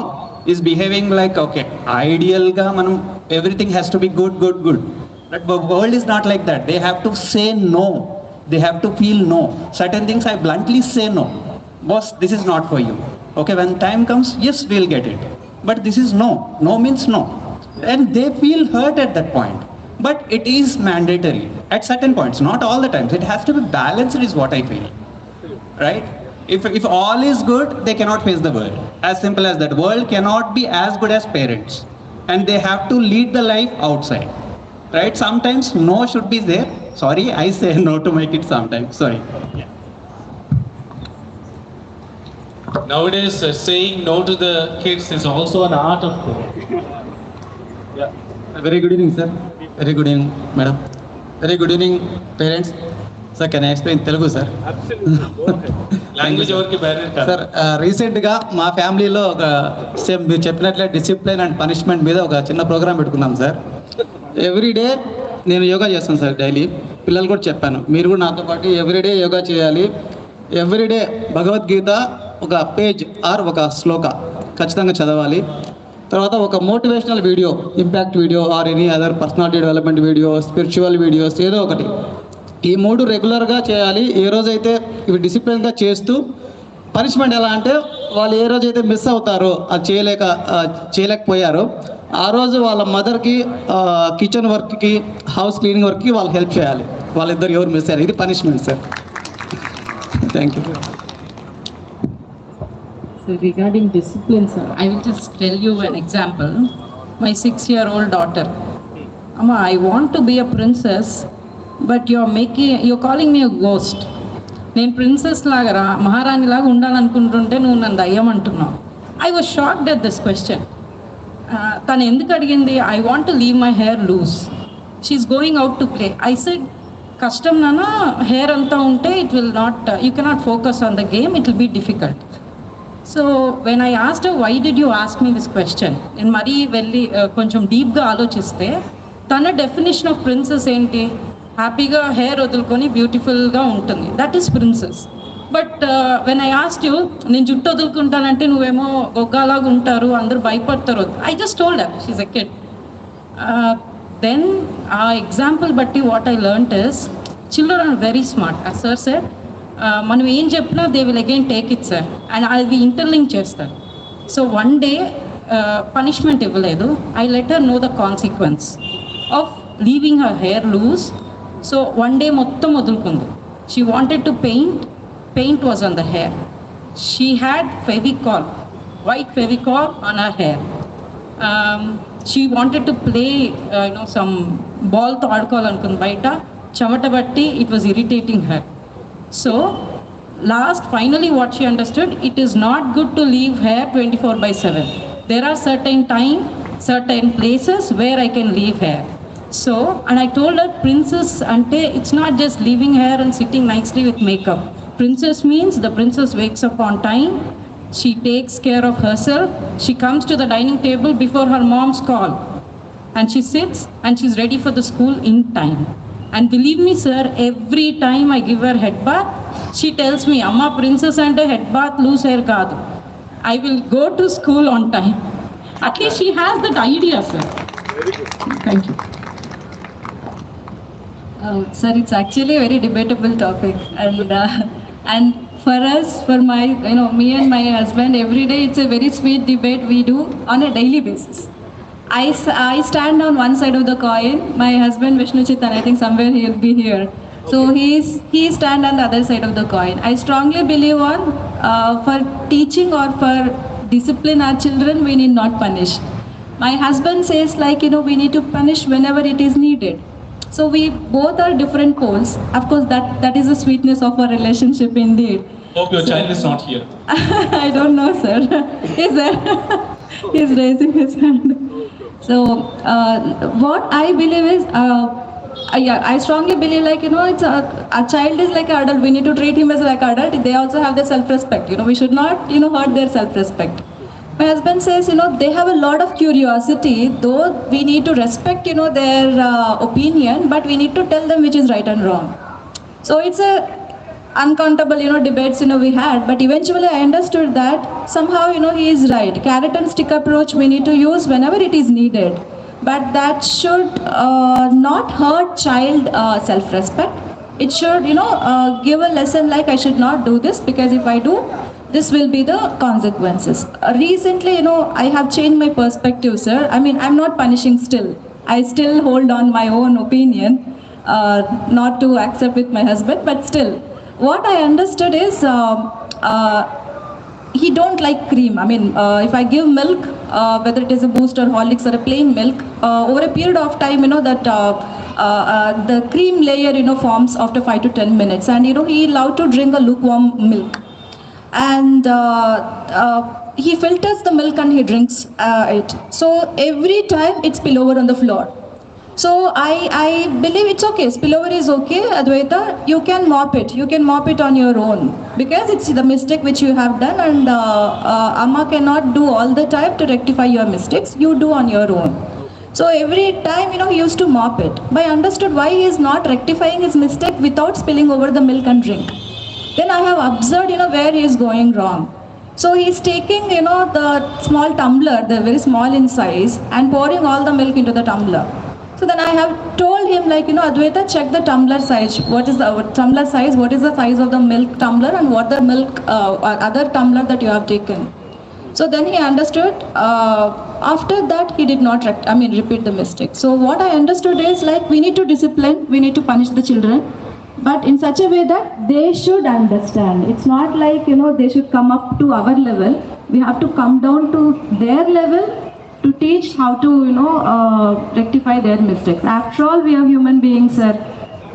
is behaving like, okay, ideal ga manam everything has to be good, good, good. But the world is not like that. They have to say no. They have to feel no. Certain things I bluntly say no. Boss, this is not for you. Okay, when time comes, yes, we'll get it. But this is no. No means no. And they feel hurt at that point. But it is mandatory at certain points, not all the times. It has to be balanced, is what I feel. Right? If all is good, they cannot face the world. As simple as that. World cannot be as good as parents. And they have to lead the life outside. Right? Sometimes no should be there. Sorry, I say no to my kids sometimes. Sorry. Yeah. Nowadays, saying no to the kids is also an art of Yeah. Very good evening, sir. Very good evening, madam. Very good evening, parents. Sir, can I explain Telugu, sir? Language ఎవరికి barrier కాదు. Sir రీసెంట్గా మా ఫ్యామిలీలో ఒక same మీరు చెప్పినట్లే discipline and punishment మీద ఒక చిన్న ప్రోగ్రామ్ పెట్టుకున్నాం సార్. ఎవ్రీడే నేను యోగా చేస్తాను సార్ డైలీ. పిల్లలు కూడా చెప్పాను, మీరు కూడా నాతో పాటు ఎవ్రీడే యోగా చేయాలి. ఎవ్రీడే భగవద్గీత ఒక పేజ్ ఆర్ ఒక శ్లోక ఖచ్చితంగా చదవాలి. తర్వాత ఒక motivational video, impact video or any other personality development video, spiritual videos ఏదో ఒకటి, ఈ 3 రెగ్యులర్గా చేయాలి. ఏ రోజైతే ఇవి డిసిప్లిన్గా చేస్తూ, పనిష్మెంట్ ఎలా అంటే వాళ్ళు ఏ రోజైతే మిస్ అవుతారో, అది చేయలేకపోయారో, ఆ రోజు వాళ్ళ మదర్కి కిచెన్ వర్క్కి, హౌస్ క్లీనింగ్ వర్క్కి వాళ్ళు హెల్ప్ చేయాలి. వాళ్ళిద్దరు ఎవరు మిస్ అయ్యారు, ఇది punishment sir. Thank you. So regarding discipline, sir, I will just tell you an example. My 6-year-old daughter, Amma, I want to be a princess, but you're calling me a ghost. నేను princess లాగా మహారాణి లాగా ఉండాలనుకుంటుంటే నువ్వు నన్ను దయ్యం అంటున్నావు. I was shocked at this question. తను ఎందుకు అడిగింది? I want to leave my hair loose, she is going out to play. I said కష్టం నాన్న, హెయిర్ అంతా ఉంటే it will not, you cannot focus on the game, it will be difficult. So when I asked why did you ask me this question, నేను మరీ వెళ్ళి కొంచెం డీప్గా ఆలోచిస్తే తన డెఫినేషన్ ఆఫ్ ప్రిన్సెస్ ఏంటి? హ్యాపీగా హెయిర్ వదులుకొని బ్యూటిఫుల్గా ఉంటుంది, that is princess. But when I asked you, నేను జుట్టు వదులుకుంటానంటే నువ్వేమో గొగ్గాలాగా ఉంటారు, అందరూ భయపడతారు. I just told her she is a kid. Then ఆ ఎగ్జాంపుల్ బట్టి what I learned is, children are very smart. As sir said, మనం ఏం చెప్పినా they will again take it sir, and అది ఇంటర్లింక్ చేస్తారు. సో వన్ డే పనిష్మెంట్ ఇవ్వలేదు, I let her know the consequence of leaving her hair loose. So one day మొత్తం వదులుకుంది. She wanted to paint was on the hair. She had Fevicol, white Fevicol on her hair. She wanted to play some బాల్తో ఆడుకోవాలనుకుంది, బయట చెమట బట్టి it was irritating her. So finally what she understood, it is not good to leave hair 24/7. There are certain time, certain places where I can leave hair. So, and I told her, princess ante it's not just leaving hair and sitting nicely with makeup. Princess means the princess wakes up on time, she takes care of herself, she comes to the dining table before her mom's call, and she sits and she's ready for the school in time. And believe me sir, every time I give her head bath, she tells me, Amma, princess ante head bath loose hair kaadu, I will go to school on time. At least she has that idea, sir. Very good. Thank you. Sir, it's actually a very debatable topic, and for us, for my, me and my husband, every day it's a very sweet debate we do on a daily basis. I stand on one side of the coin. My husband Vishnu Chitan, I think somewhere he'll be here. So he stand on the other side of the coin. I strongly believe on for teaching or for discipline our children, we need not punish. My husband says like, we need to punish whenever it is needed. So we both are different poles. Of course, that is the sweetness of our relationship indeed. Hope your child is not here. I don't know, sir. Is there? He's raising his hand. So what I believe is, yeah, I strongly believe like, it's a child is like an adult. We need to treat him as like an adult. They also have their self-respect. We should not, hurt their self-respect. My husband says, they have a lot of curiosity, though we need to respect, their opinion, but we need to tell them which is right and wrong. So it's a uncountable, debates, we had, but eventually I understood that somehow, he is right. Carrot and stick approach we need to use whenever it is needed, but that should not hurt child self-respect. It should, give a lesson like I should not do this because if I do, this will be the consequences. Recently, I have changed my perspective, sir. I mean, I'm not punishing still. I still hold on my own opinion, not to accept with my husband, but still. What I understood is he don't like cream. I mean, if I give milk, whether it is a boost or Horlicks or a plain milk, over a period of time, that the cream layer, forms after 5 to 10 minutes, and he loved to drink a lukewarm milk. And he filters the milk and he drinks it. So every time it spill over on the floor. So I believe it's okay. Spillover is okay, Advaita. You can mop it. You can mop it on your own because it's the mistake which you have done, and Amma cannot do all the time to rectify your mistakes. You do on your own. So every time, he used to mop it. But I understood why he is not rectifying his mistake without spilling over the milk and drink. Then I have observed, where he is going wrong. So he is taking, the small tumbler, the very small in size, and pouring all the milk into the tumbler. So then I have told him like, Advaita, check the tumbler size. What is the tumbler size? What is the size of the milk tumbler and what the milk, other tumbler that you have taken? So then he understood. After that, he did not repeat the mistake. So what I understood is like, we need to discipline, we need to punish the children, but in such a way that they should understand. It's not like, they should come up to our level. We have to come down to their level to teach how to, rectify their mistakes. After all, we are human beings, sir.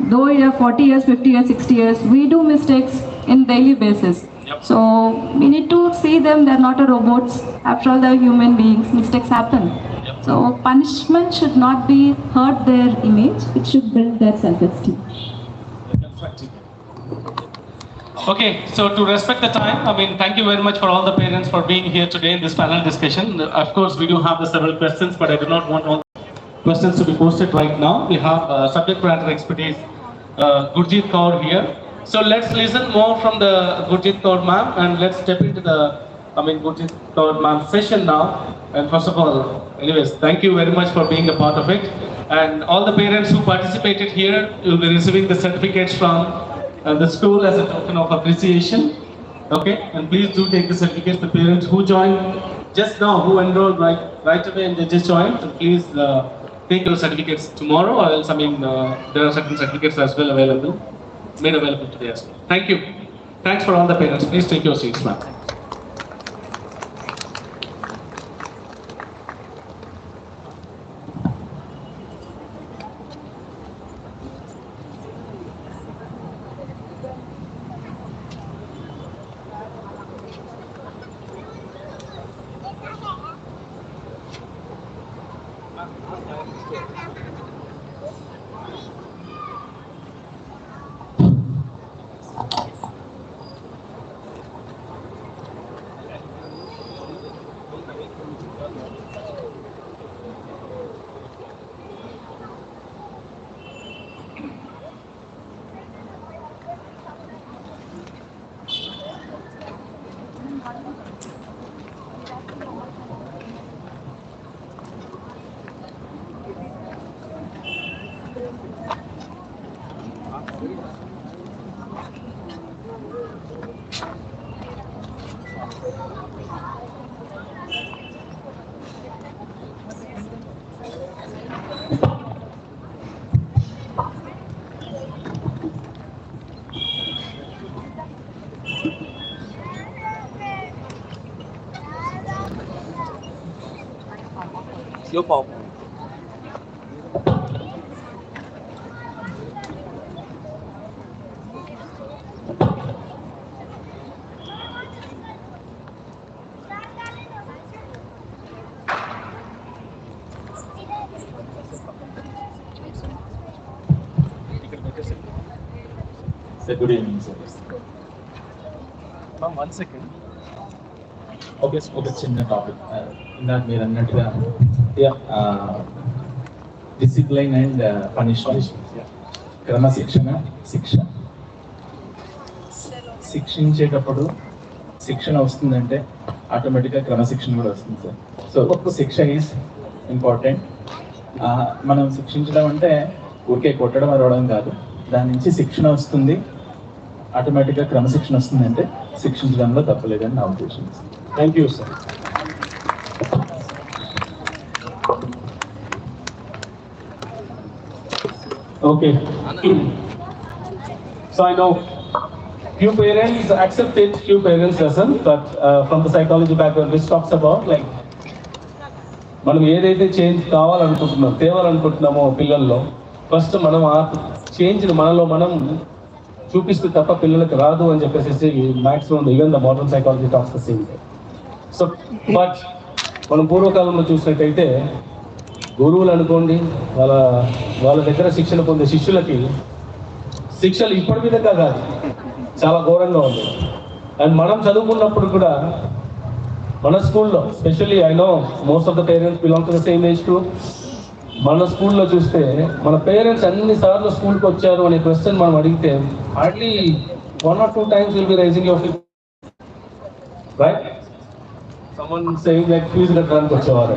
Though we are 40 years, 50 years, 60 years, we do mistakes in daily basis. Yep. So we need to see them, they're not robots. After all, they're human beings, mistakes happen. Yep. So punishment should not be hurt their image, it should build their self-esteem. Okay, so to respect the time, thank you very much for all the parents for being here today in this panel discussion. Of course, we do have the several questions, but I do not want all the questions to be posted right now. We have subject matter expertise, Gurjeet Kaur here. So let's listen more from the Gurjeet Kaur ma'am, and let's step into the, Gurjeet Kaur ma'am session now. And first of all, anyways, thank you very much for being a part of it. And all the parents who participated here will be receiving the certificates from the school as a token of appreciation. Okay, and please do take the certificates. The parents who joined just now, who enrolled right away and they just joined, so please take your certificates tomorrow, or else there are certain certificates as well made available today as well. Thank you. Thanks for all the parents. Please take your seats, ma'am. Your pop. Sir, good evening, sir. Ma'am, 1 second. ఒక చిన్న topic ఇందాక మీరు అన్నట్టుగా discipline and punishment, క్రమశిక్షణ, శిక్ష. శిక్షించేటప్పుడు శిక్షణ వస్తుందంటే ఆటోమేటిక్గా క్రమశిక్షణ కూడా వస్తుంది సార్. సో శిక్ష ఈజ్ ఇంపార్టెంట్. మనం శిక్షించడం అంటే ఊరికే కొట్టడం అరవడం కాదు, దాని నుంచి శిక్షణ వస్తుంది, ఆటోమేటిక్గా క్రమశిక్షణ వస్తుంది, అంటే శిక్షించడంలో తప్పలేదని నా ఉద్దేశం. Thank you, sir. Okay. So I know few parents accept it, few parents doesn't, but from the psychology background, which talks about like మనం ఏదైతే చేంజ్ కావాలనుకుంటున్నామో, తేవాలనుకుంటున్నామో పిల్లల్లో, ఫస్ట్ మనం ఆ చేంజ్ని మనలో మనం చూపిస్తే తప్ప పిల్లలకు రాదు అని చెప్పేసి maximum even the modern psychology talks the same. So but మనం పూర్వకాలంలో చూసినట్టయితే గురువులు అనుకోండి, వాళ్ళ దగ్గర శిక్షణ పొందే శిష్యులకి శిక్షలు ఇప్పటి విధంగా కాదు, చాలా ఘోరంగా ఉంది. అండ్ మనం చదువుకున్నప్పుడు కూడా మన స్కూల్లో, specially I know most of the parents belong to the same age to, మన స్కూల్లో చూస్తే మన పేరెంట్స్ అన్నిసార్లు స్కూల్కి వచ్చారు అనే క్వశ్చన్ మనం అడిగితే hardly 1 or 2 times will be raising your fees, right? Someone saying like fee కట్టడానికి వచ్చేవారు,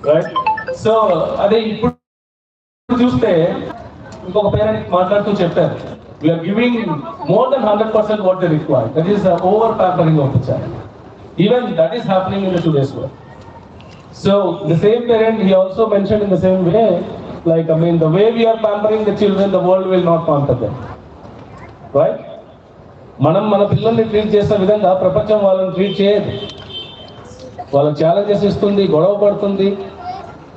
రైట్? సో అదే ఇప్పుడు చూస్తే ఇంకొక పేరెంట్ మాట్లాడుతూ చెప్పారు, we are giving more than 100% what they require. That is over pampering of the child. Even that is happening in the today's world. So the same parent, he also mentioned in the same way, like I mean the way we are pampering the children, the world will not pamper them, right? మనం మన పిల్లల్ని treat చేసే విధంగా ప్రపంచం వాళ్ళని treat చేయదు. వాళ్ళ challenges ఇస్తుంది, గొడవ పడుతుంది,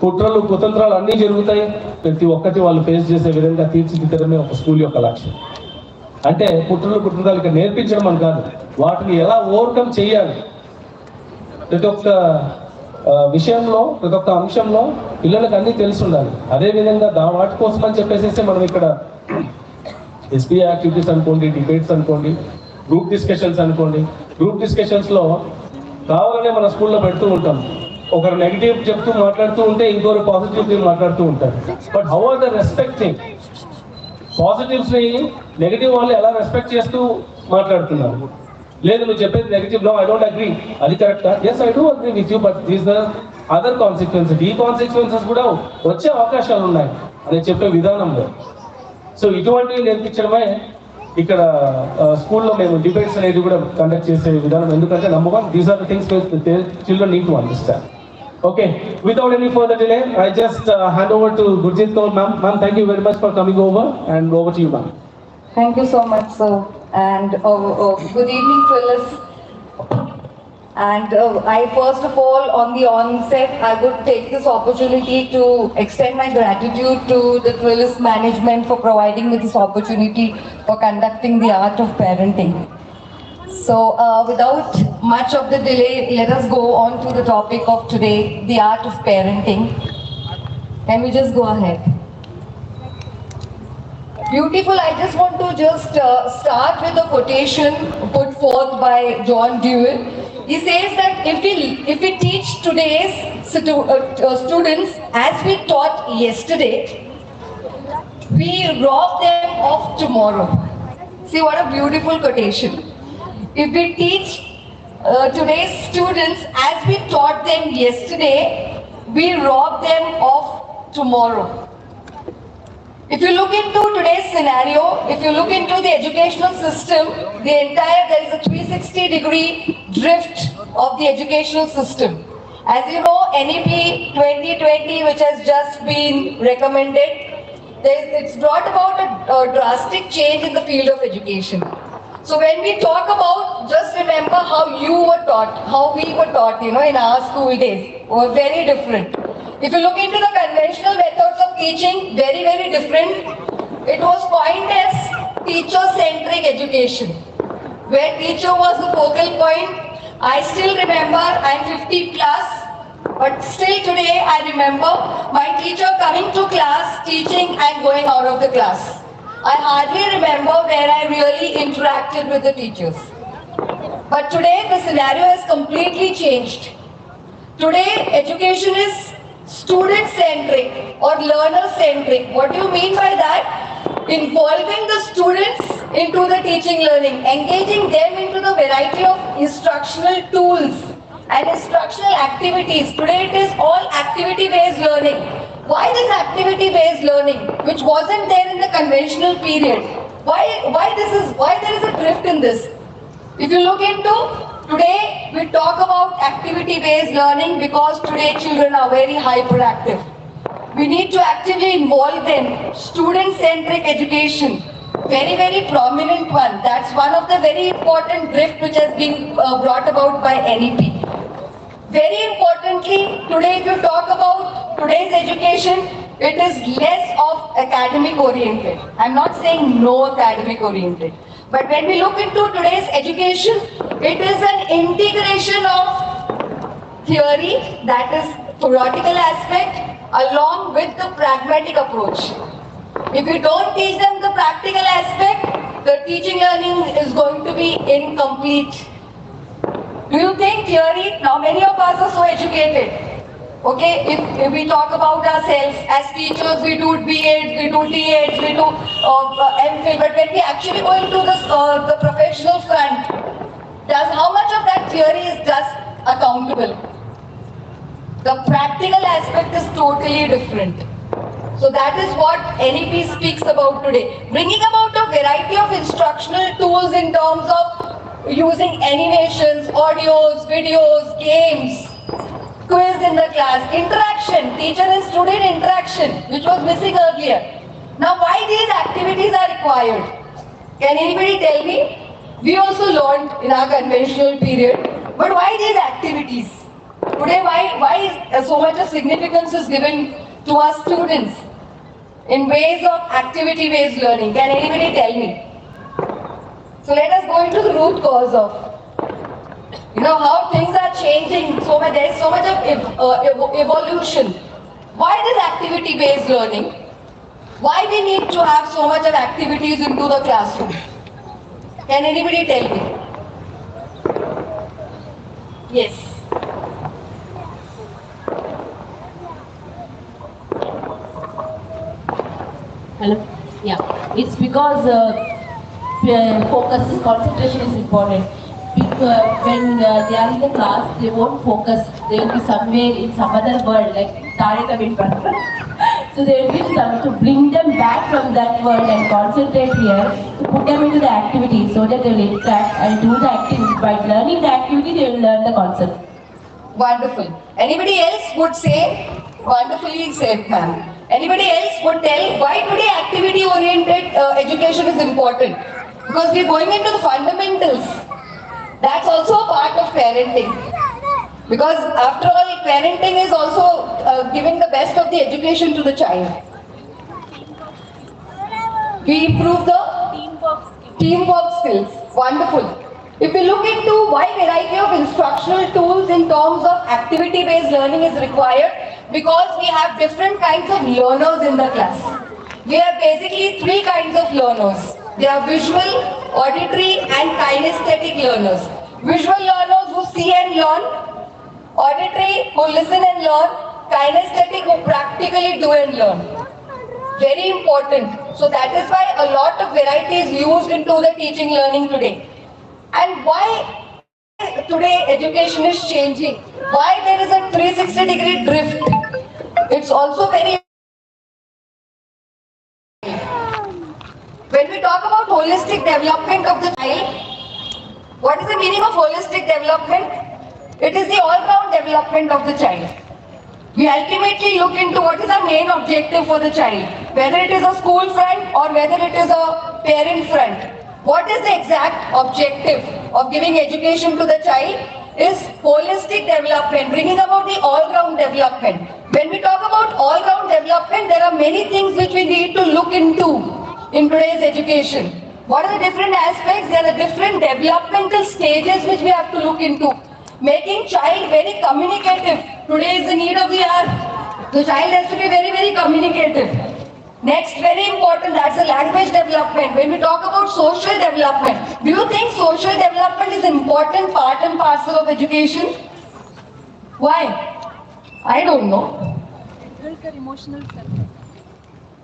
కుట్రలు కుతంత్రాలు అన్నీ జరుగుతాయి. ప్రతి ఒక్కటి వాళ్ళు ఫేస్ చేసే విధంగా తీర్చిదిద్దడమే ఒక స్కూల్ యొక్క లక్ష్యం. అంటే కుట్రలు కుతంత్రాలు ఇక్కడ నేర్పించడం అని కాదు, వాటిని ఎలా ఓవర్కమ్ చేయాలి, ప్రతి ఒక్క విషయంలో, ప్రతి ఒక్క అంశంలో పిల్లలకు అన్నీ తెలిసి ఉండాలి. అదేవిధంగా వాటి కోసం అని చెప్పేసి మనం ఇక్కడ ఎస్పీ యాక్టివిటీస్ అనుకోండి, డిబేట్స్ అనుకోండి, గ్రూప్ డిస్కషన్స్ అనుకోండి, గ్రూప్ డిస్కషన్స్లో కావాలనే మన స్కూల్లో పెడుతూ ఉంటాం. ఒకరు నెగిటివ్ చెప్తూ మాట్లాడుతూ ఉంటే ఇంకొకరు పాజిటివ్ మాట్లాడుతూ ఉంటారు. But how are the respecting పాజిటివ్స్ని నెగిటివ్ వాళ్ళు ఎలా రెస్పెక్ట్ చేస్తూ మాట్లాడుతున్నారు? లేదు నువ్వు చెప్పేది negative, no I don't agree, అది కరెక్టా? Yes I do agree with you, but these the other consequences, ఈ కాన్సిక్వెన్సెస్ కూడా వచ్చే అవకాశాలు ఉన్నాయి అని చెప్పే విధానంలో. సో ఇటువంటివి నేర్పించడమే ఇక్కడ స్కూల్లో మేము డిబేట్స్ అనేది కూడా కండక్ట్ చేసే విధానం. ఎందుకంటే number 1, these are the things children need to understand. Okay, without any further delay, I just hand over to Gurjit Kaur ma'am. Ma'am, thank you very much for coming over, and over to you, ma'am. Thank you so much, sir. And good evening, Trellis. And I first of all, on the onset, I would take this opportunity to extend my gratitude to the Trellis management for providing me this opportunity for conducting the art of parenting. So without much of the delay, let us go on to the topic of today, the art of parenting. Can we just go ahead? Beautiful. I just want to start with a quotation put forth by John Dewey. He says that if we teach today's students as we taught yesterday, we rob them of tomorrow. See what a beautiful quotation. If we teach today's students as we taught them yesterday, we rob them of tomorrow. If you look into today's scenario, if you look into the educational system, there is a 360-degree drift of the educational system. As you know, NEP 2020, which has just been recommended, it's brought about a drastic change in the field of education. So when we talk about, just remember how you were taught, how we were taught, in our school days. were very different. If you look into the conventional methods of teaching, very, very different. It was coined as teacher-centric education, where teacher was the focal point. I still remember, I'm 50 plus, but still today I remember my teacher coming to class, teaching and going out of the class. I hardly remember where I really interacted with the teachers. But today the scenario has completely changed. Today education is student-centric or learner-centric. What do you mean by that? Involving the students into the teaching learning, engaging them into the variety of instructional tools and instructional activities. Today it is all activity-based learning. Why this activity-based learning, which wasn't there in the conventional period? Why there is a drift in this? If you look into today, we talk about activity-based learning because today children are very hyperactive. We need to actively involve them. Student-centric education, very, very prominent one. That's one of the very important drift which has been brought about by NEP. Very importantly, today if you talk about today's education, it is less of academic oriented. I'm not saying no academic oriented. But when we look into today's education, it is an integration of theory, that is theoretical aspect, along with the pragmatic approach. If you don't teach them the practical aspect, the teaching learning is going to be incomplete. Do you think theory? Now many of us are so educated. Okay, if we talk about ourselves as teachers, we do B.Eds, we do D.Eds, we do M.Phil, but when we actually go into the professional front, how much of that theory is just accountable? The practical aspect is totally different. So that is what NEP speaks about today. Bringing about a variety of instructional tools in terms of using animations, audios, videos, games, quiz in the class, interaction, teacher and student interaction, which was missing earlier. Now why these activities are required? Can anybody tell me? We also learned in our conventional period, but why these activities? Today, why is so much of significance is given to our students in ways of activity-based learning? Can anybody tell me? So let us go into the root cause of, how things are changing. There is so much of evolution. Why this activity-based learning? Why we need to have so much of activities into the classroom? Can anybody tell me? Yes. Hello? Yeah. It's because focus, concentration is important. When they are in the class, they won't focus. They will be somewhere in some other world, like Tarek So they will be to bring them back from that world and concentrate here, to put them into the activity so that they will interact and do the activity. By learning the activity, they will learn the concept. Wonderful. Anybody else would say, wonderfully said, ma'am. Anybody else would tell why today activity-oriented education is important? Because we are going into the fundamentals. That's also a part of parenting. Because after all, parenting is also giving the best of the education to the child. We improve the teamwork skills. Wonderful. If we look into why variety of instructional tools in terms of activity-based learning is required, because we have different kinds of learners in the class. We have basically three kinds of learners. They are visual, auditory and kinesthetic learners. Visual learners who see and learn, auditory who listen and learn, kinesthetic who practically do and learn. Very important. So that is why a lot of variety is used into the teaching learning today. And why today education is changing? Why there is a 360-degree drift? It's also very... When we talk about holistic development of the child, what is the meaning of holistic development? It is the all-round development of the child. We ultimately look into what is our main objective for the child, whether it is a school front or whether it is a parent front. What is the exact objective of giving education to the child? is holistic development, bringing about the all-round development. When we talk about all-round development, there are many things which we need to look into in today's education. What are the different aspects? There are different developmental stages which we have to look into. Making child very communicative. Today is the need of the hour. The child has to be very, very communicative. Next, very important, that's the language development. When we talk about social development, do you think social development is an important part and parcel of education? Why? I don't know.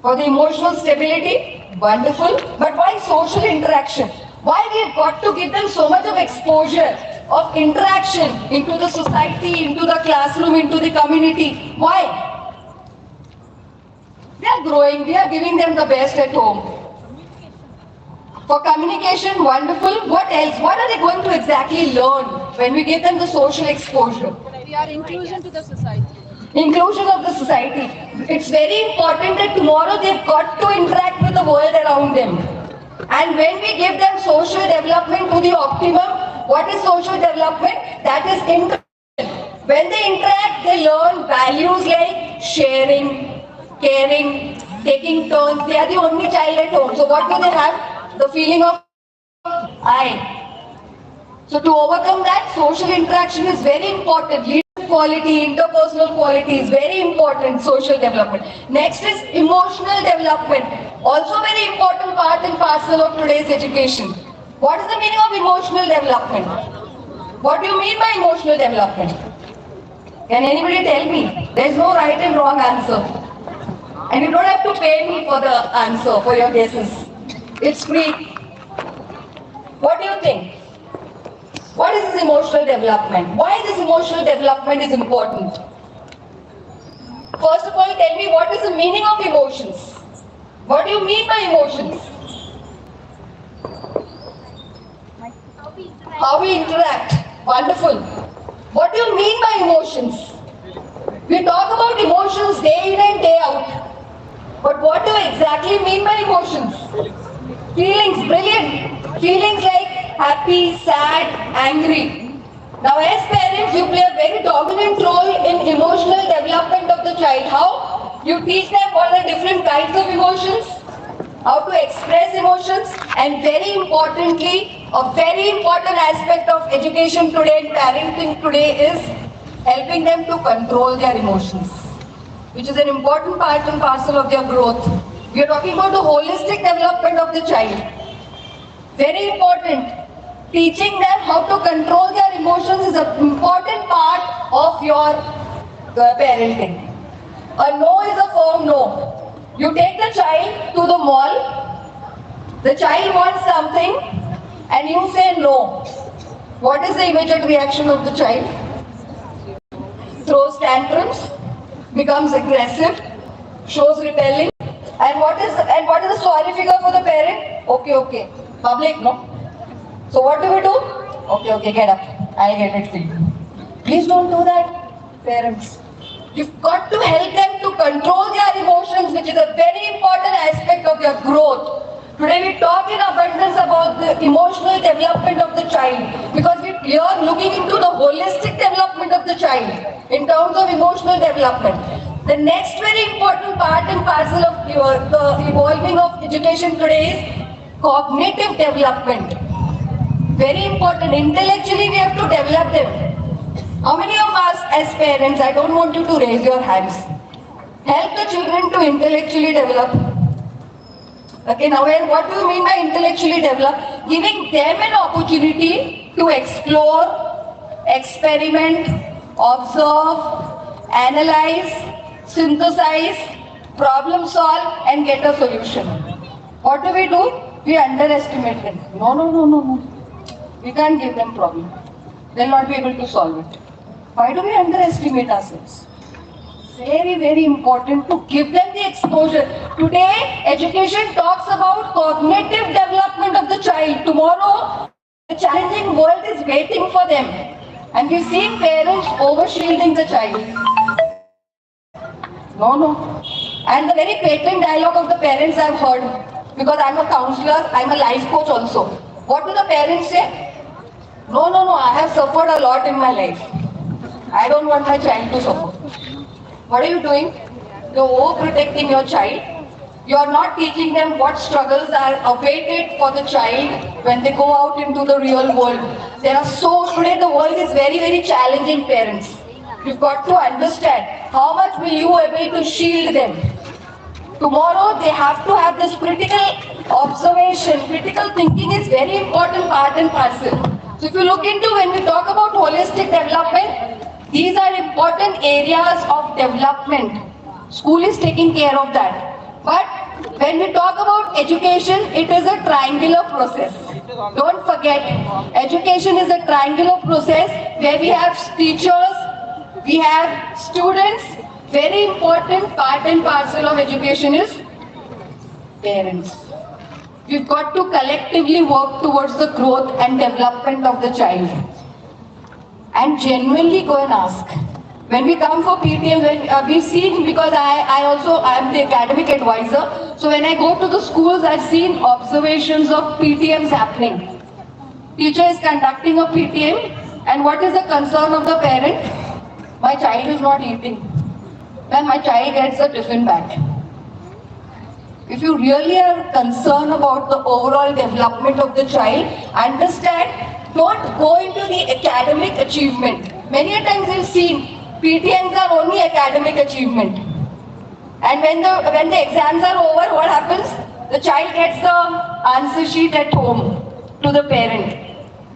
For the emotional stability, wonderful. But why social interaction? Why we have got to give them so much of exposure, of interaction into the society, into the classroom, into the community? Why? They are growing, we are giving them the best at home. For communication, wonderful. What else? What are they going to exactly learn when we give them the social exposure? We are inclusion to the society. Inclusion of the society. It's very important that tomorrow they've got to interact with the world around them. And when we give them social development to the optimum, what is social development? That is interaction. When they interact, they learn values like sharing, caring, taking turns. They are the only child at home. So what do they have? The feeling of I. So to overcome that, social interaction is very important. Leadership quality, interpersonal quality is very important, social development. Next is emotional development. Also very important part and parcel of today's education. What is the meaning of emotional development? What do you mean by emotional development? Can anybody tell me? There is no right and wrong answer. And you don't have to pay me for the answer, for your guesses. It's free. What do you think? What is this emotional development? Why this emotional development is important? First of all, tell me what is the meaning of emotions? What do you mean by emotions? How we interact. Wonderful. What do you mean by emotions? We talk about emotions day in and day out. But what do you exactly mean by emotions? Feelings, brilliant. Feelings like happy, sad, angry. Now as parents, you play a very dominant role in emotional development of the child. How? You teach them what are different kinds of emotions, how to express emotions, and very importantly, a very important aspect of education today and parenting today is helping them to control their emotions, which is an important part and parcel of their growth. We are talking about the holistic development of the child. Very important. Teaching them how to control their emotions is an important part of your parenting. A no is a firm no. You take the child to the mall, the child wants something and you say no. What is the immediate reaction of the child? Throws tantrums, becomes aggressive, shows rebelling. And what is the sorry figure for the parent? Okay. Public, no? So what do we do? Okay, get up. I'll get it for you. Please don't do that, parents. You've got to help them to control their emotions, which is a very important aspect of their growth. Today we talk in abundance about the emotional development of the child because we are looking into the holistic development of the child in terms of emotional development. The next very important part and parcel of the evolving of education today is cognitive development. Very important. Intellectually we have to develop them. How many of us as parents, I don't want you to raise your hands, help the children to intellectually develop? Okay, now what do you mean by intellectually develop? Giving them an opportunity to explore, experiment, observe, analyze, synthesize, problem solve and get a solution. What do? We underestimate them. No. We can't give them problem. They'll not be able to solve it. Why do we underestimate ourselves? Very, very important to give them the exposure. Today, education talks about cognitive development of the child. Tomorrow, the challenging world is waiting for them. And we see parents over-shielding the child. No. And the very patent dialogue of the parents I've heard, because I'm a counselor, I'm a life coach also. What do the parents say? No, no, no, I have suffered a lot in my life. I don't want my child to suffer. What are you doing? You're overprotecting your child. You're not teaching them what struggles are awaited for the child when they go out into the real world. Today the world is very, very challenging, parents. You've got to understand how much will you able to shield them. Tomorrow they have to have this critical observation. Critical thinking is very important part and parcel. So if you look into when we talk about holistic development, these are important areas of development. School is taking care of that. But when we talk about education, it is a triangular process. Don't forget, education is a triangular process where we have teachers, we have students. Very important part and parcel of education is parents. We've got to collectively work towards the growth and development of the child. And genuinely go and ask. When we come for PTM, when we've seen, because I am the academic advisor, so when I go to the schools, I've seen observations of PTMs happening. Teacher is conducting a PTM, and what is the concern of the parent? My child is not eating. Then my child gets a tiffin bag. If you really are concerned about the overall development of the child, understand, don't go into the academic achievement. Many a times you've seen PTMs are only academic achievement. And when the exams are over, what happens? The child gets the answer sheet at home to the parent.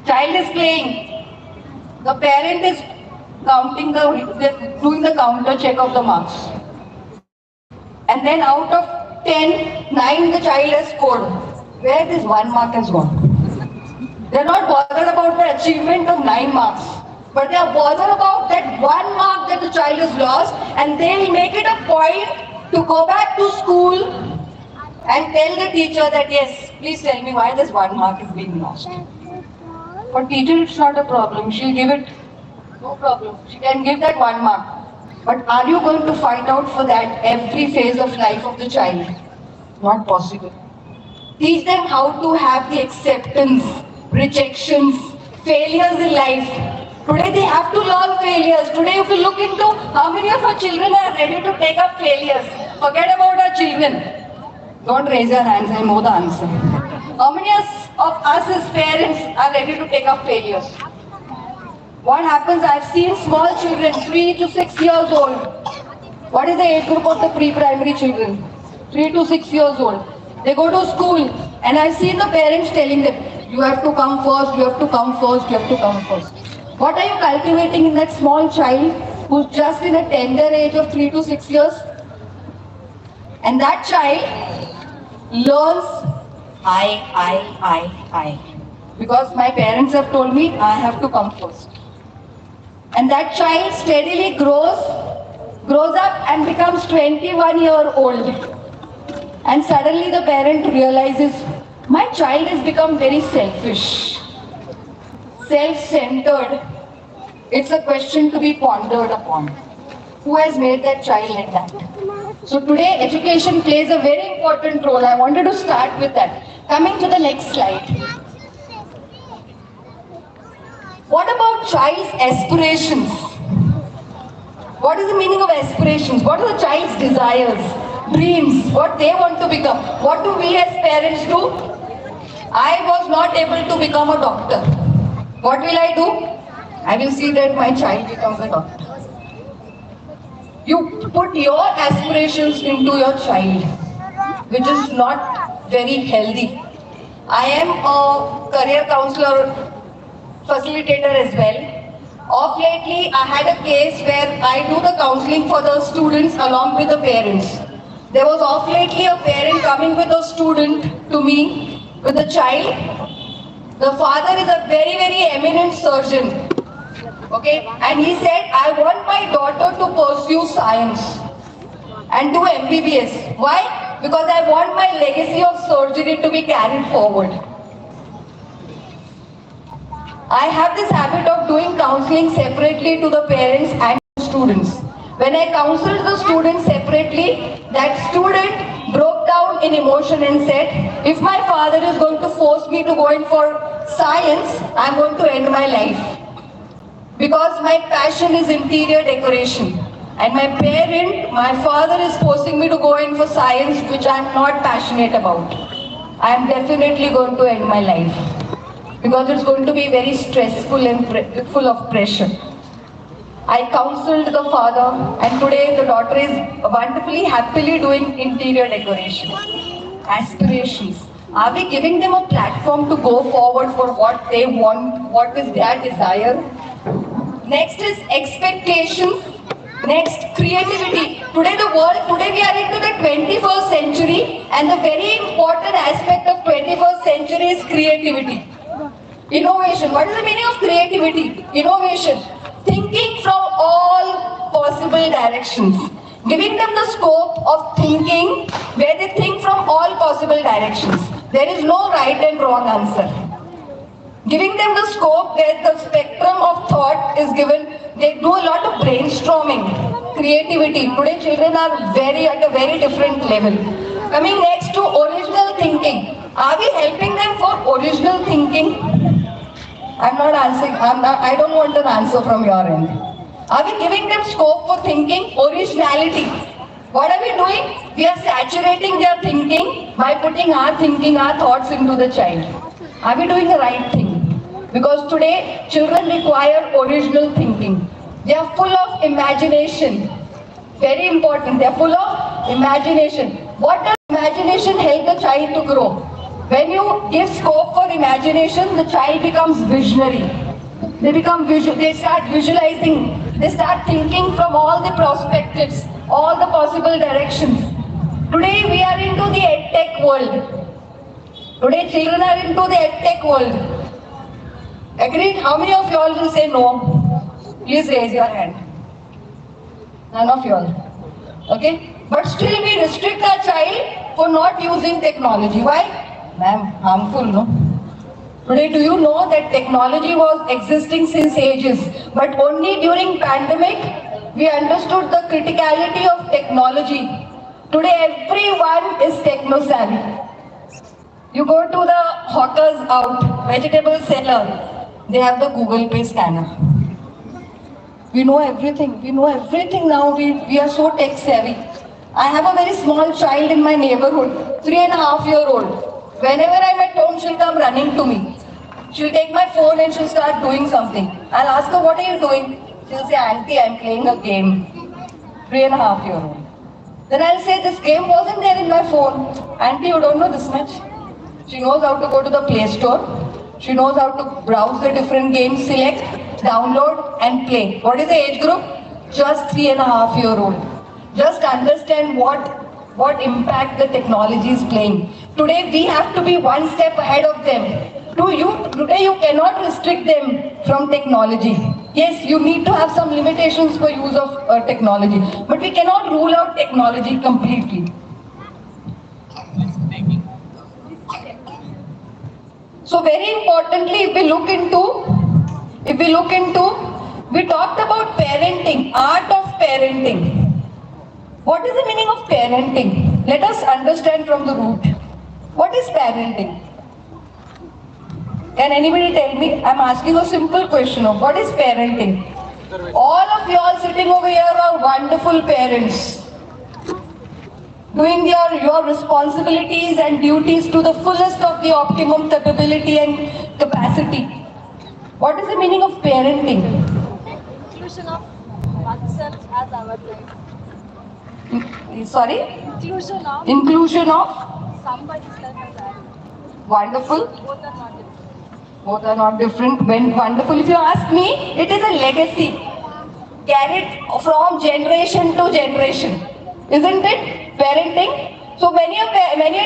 Child is playing. The parent is doing the counter check of the marks. And then out of 10, 9 the child has scored. Where this 1 mark has gone? They're not bothered about the achievement of 9 marks. But they are bothered about that 1 mark that the child has lost, and they will make it a point to go back to school and tell the teacher that yes, please tell me why this 1 mark is being lost. For teacher it's not a problem. She'll give it. No problem. She can give that 1 mark. But are you going to find out for that every phase of life of the child? Not possible. Teach them how to have the acceptance, rejections, failures in life. Today they have to learn failures. Today if you look into how many of our children are ready to take up failures. Forget about our children. Don't raise your hands, I know the answer. How many of us as parents are ready to take up failures? What happens, I've seen small children, 3 to 6 years old. What is the age group of the pre-primary children? 3 to 6 years old. They go to school and I've seen the parents telling them, you have to come first, you have to come first, you have to come first. What are you cultivating in that small child who's just in a tender age of 3 to 6 years? And that child learns I. Because my parents have told me I have to come first. And that child steadily grows up and becomes 21-year-old. And suddenly the parent realizes, my child has become very selfish, self-centered. It's a question to be pondered upon. Who has made that child like that? So today education plays a very important role. I wanted to start with that. Coming to the next slide. What about child's aspirations? What is the meaning of aspirations? What are the child's desires, dreams, what they want to become? What do we as parents do? I was not able to become a doctor. What will I do? I will see that my child becomes a doctor. You put your aspirations into your child, which is not very healthy. I am a career counselor, facilitator as well. Of lately, I had a case where I do the counseling for the students along with the parents. There was of lately a parent coming with a student to me, with a child. The father is a very, very eminent surgeon. Okay, and he said, I want my daughter to pursue science and do MBBS. Why? Because I want my legacy of surgery to be carried forward. I have this habit of doing counseling separately to the parents and students. When I counseled the students separately, that student broke down in emotion and said, if my father is going to force me to go in for science, I'm going to end my life. Because my passion is interior decoration. And my father is forcing me to go in for science, which I'm not passionate about. I'm definitely going to end my life. Because it's going to be very stressful and full of pressure. I counseled the father, and today the daughter is wonderfully, happily doing interior decoration. Aspirations. Are we giving them a platform to go forward for what they want, what is their desire? Next is expectations. Next, creativity. Today we are into the 21st century, and the very important aspect of 21st century is creativity. Innovation. What is the meaning of creativity? Innovation. Thinking from all possible directions. Giving them the scope of thinking where they think from all possible directions. There is no right and wrong answer. Giving them the scope where the spectrum of thought is given. They do a lot of brainstorming, creativity. Today children are at a very different level. Coming next to original thinking. Are we helping them for original thinking? I'm not answering. I don't want an answer from your end. Are we giving them scope for thinking? Originality. What are we doing? We are saturating their thinking by putting our thinking, our thoughts into the child. Are we doing the right thing? Because today, children require original thinking. They are full of imagination. Very important. They are full of imagination. What does imagination help the child to grow? When you give scope for imagination, the child becomes visionary. They start visualizing. They start thinking from all the perspectives, all the possible directions. Today we are into the EdTech world. Today children are into the EdTech world. Agreed? How many of you all will say no? Please raise your hand. None of you all. Okay? But still we restrict our child for not using technology. Why? Ma'am, harmful, no? Today, do you know that technology was existing since ages, but only during pandemic, we understood the criticality of technology. Today, everyone is techno-savvy. You go to the hawkers out, vegetable seller, they have the Google Pay scanner. We know everything. We know everything now. We are so tech-savvy. I have a very small child in my neighborhood, 3.5-year-old. Whenever I'm at home, she'll come running to me. She'll take my phone and she'll start doing something. I'll ask her, what are you doing? She'll say, Auntie, I'm playing a game. 3.5-year-old. Then I'll say, this game wasn't there in my phone. Auntie, you don't know this much. She knows how to go to the Play Store. She knows how to browse the different games, select, download and play. What is the age group? Just 3.5-year-old. Just understand what impact the technology is playing. Today we have to be one step ahead of them. Today you cannot restrict them from technology. Yes, you need to have some limitations for use of technology, but we cannot rule out technology completely. So very importantly, we talked about parenting, art of parenting. What is the meaning of parenting? Let us understand from the root. What is parenting? Can anybody tell me? I'm asking a simple question of what is parenting? All of you all sitting over here are wonderful parents. Doing your responsibilities and duties to the fullest of the optimum capability and capacity. What is the meaning of parenting? Inclusion of oneself as our life. Sorry? Inclusion of somebody's life as ours. Wonderful. Both are not different. Both are not different. When wonderful. If you ask me, it is a legacy carried from generation to generation. Isn't it? Parenting. So many a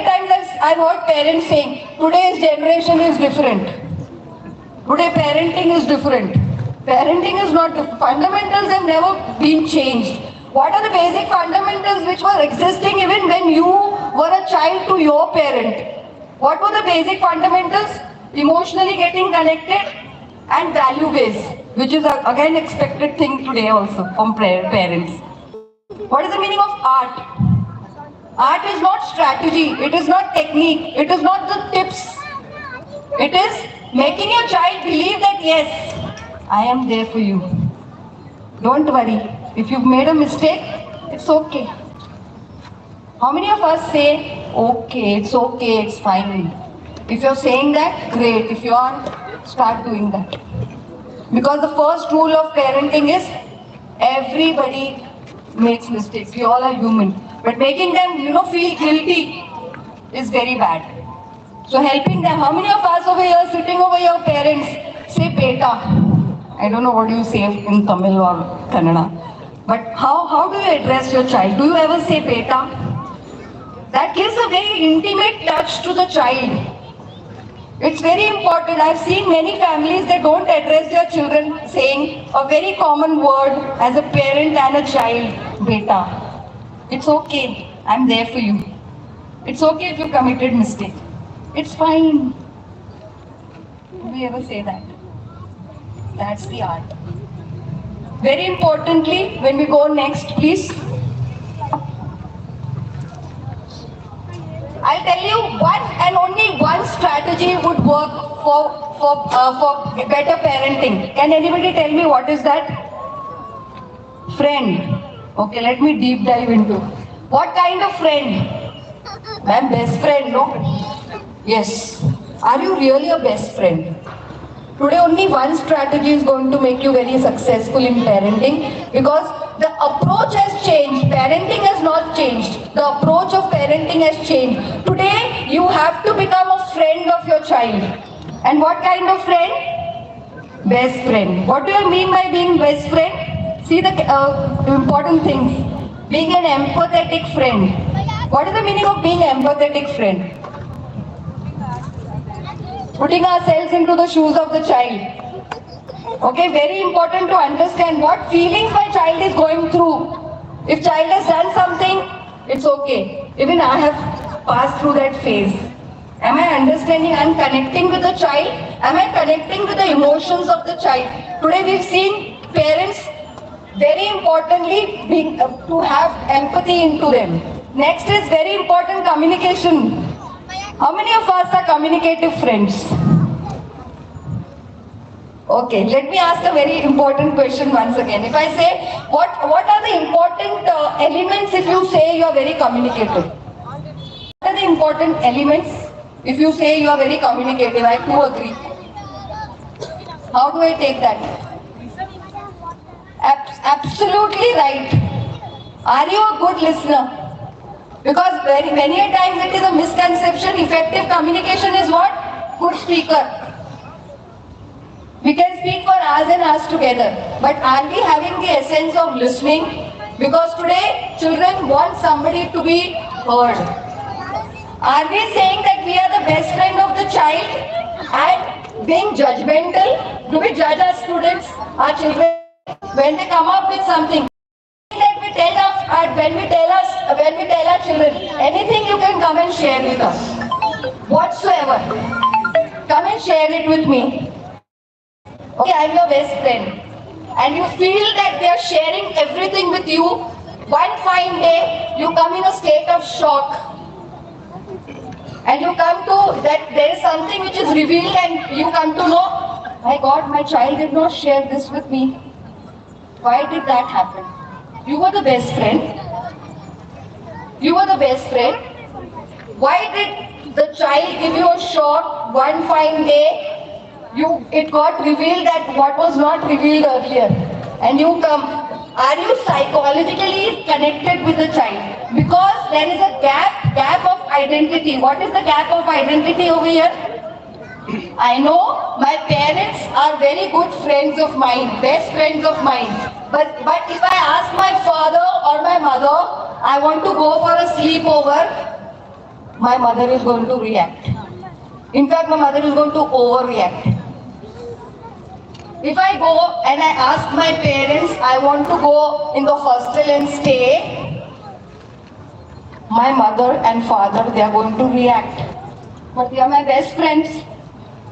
times I've heard parents saying, today's generation is different. Today parenting is different. Parenting is not different. Fundamentals have never been changed. What are the basic fundamentals which were existing even when you were a child to your parent? What were the basic fundamentals? Emotionally getting connected and value-based, which is again expected thing today also from parents. What is the meaning of art? Art is not strategy, it is not technique, it is not the tips. It is making your child believe that yes, I am there for you. Don't worry. If you've made a mistake, it's okay. How many of us say, okay, it's fine. If you're saying that, great. If you aren't, start doing that. Because the first rule of parenting is everybody makes mistakes. We all are human. But making them, feel guilty is very bad. So helping them, how many of us over here sitting over your parents say beta? I don't know what you say in Tamil or Kannada. But how do you address your child? Do you ever say beta? That gives a very intimate touch to the child. It's very important. I've seen many families that don't address their children saying a very common word as a parent and a child, beta. It's okay, I'm there for you. It's okay if you committed mistake. It's fine. Do we ever say that? That's the art. Very importantly, when we go next, please. I'll tell you one and only one strategy would work for better parenting. Can anybody tell me what is that? Friend. Okay, let me deep dive into. What kind of friend? Ma'am, best friend, no? Yes. Are you really a best friend? Today only one strategy is going to make you very successful in parenting because the approach has changed. Parenting has not changed. The approach of parenting has changed. Today you have to become a friend of your child. And what kind of friend? Best friend. What do you mean by being best friend? See the important things. Being an empathetic friend. What is the meaning of being an empathetic friend? Putting ourselves into the shoes of the child. Okay, very important to understand what feelings my child is going through. If child has done something, it's okay. Even I have passed through that phase. Am I understanding and connecting with the child? Am I connecting with the emotions of the child? Today we've seen parents, very importantly, to have empathy into them. Next is very important, communication. How many of us are communicative friends? Okay, let me ask a very important question once again. If I say, what are the important elements if you say you are very communicative? What are the important elements if you say you are very communicative? I do agree. How do I take that? Absolutely right. Are you a good listener? Because many a times it is a misconception. Effective communication is what? Good speaker. We can speak for hours and hours together. But are we having the essence of listening? Because today children want somebody to be heard. Are we saying that we are the best friend of the child and being judgmental? Do we judge our students, our children, when they come up with something? When we tell our children, anything you can come and share with us, whatsoever, come and share it with me. Okay, I'm your best friend, and you feel that they are sharing everything with you. One fine day, you come in a state of shock, and you come to that there is something which is revealed, and you come to know, my God, my child did not share this with me. Why did that happen? You were the best friend. You were the best friend. Why did the child give you a shock one fine day? It got revealed that what was not revealed earlier. And you come. Are you psychologically connected with the child? Because there is a gap of identity. What is the gap of identity over here? I know my parents are very good friends of mine, best friends of mine. But if I ask my father or my mother, I want to go for a sleepover, my mother is going to react. In fact, my mother is going to overreact. If I go and I ask my parents, I want to go in the hostel and stay, my mother and father, they are going to react. But they are my best friends.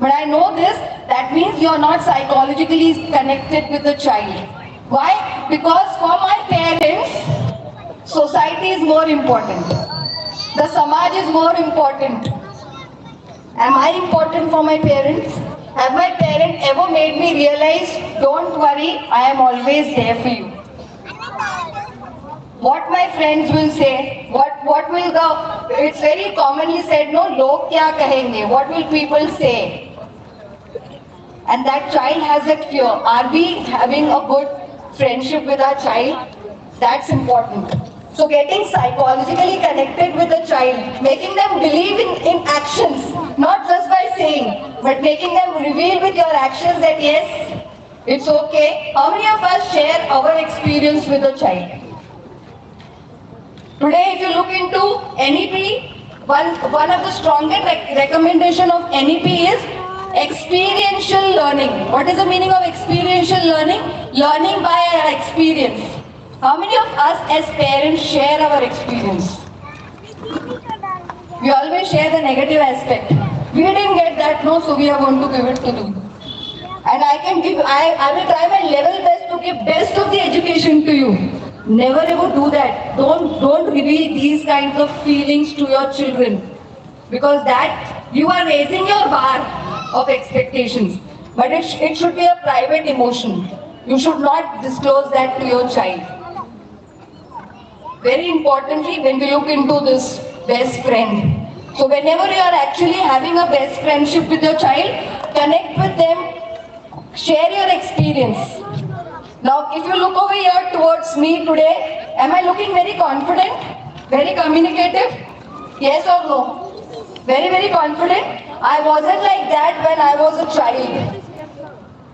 But I know this, that means you are not psychologically connected with the child. Why? Because for my parents, society is more important. The Samaj is more important. Am I important for my parents? Have my parents ever made me realize, don't worry, I am always there for you? What my friends will say, what will it's very commonly said, no, log kya kahenge, what will people say? And that child has that fear. Are we having a good friendship with our child? That's important. So getting psychologically connected with the child, making them believe in actions, not just by saying, but making them reveal with your actions that yes, it's okay. How many of us share our experience with the child? Today, if you look into NEP, one of the strongest recommendation of NEP is experiential learning. What is the meaning of experiential learning? Learning by our experience. How many of us as parents share our experience? We always share the negative aspect. We didn't get that, no, so we are going to give it to you. And I will try my level best to give best of the education to you. Never ever do that. Don't reveal these kinds of feelings to your children. Because that, you are raising your bar of expectations. But it should be a private emotion. You should not disclose that to your child. Very importantly, when we look into this best friend. So whenever you are actually having a best friendship with your child, connect with them, share your experience. Now, if you look over here towards me today, am I looking very confident? Very communicative? Yes or no? Very, very confident? I wasn't like that when I was a child.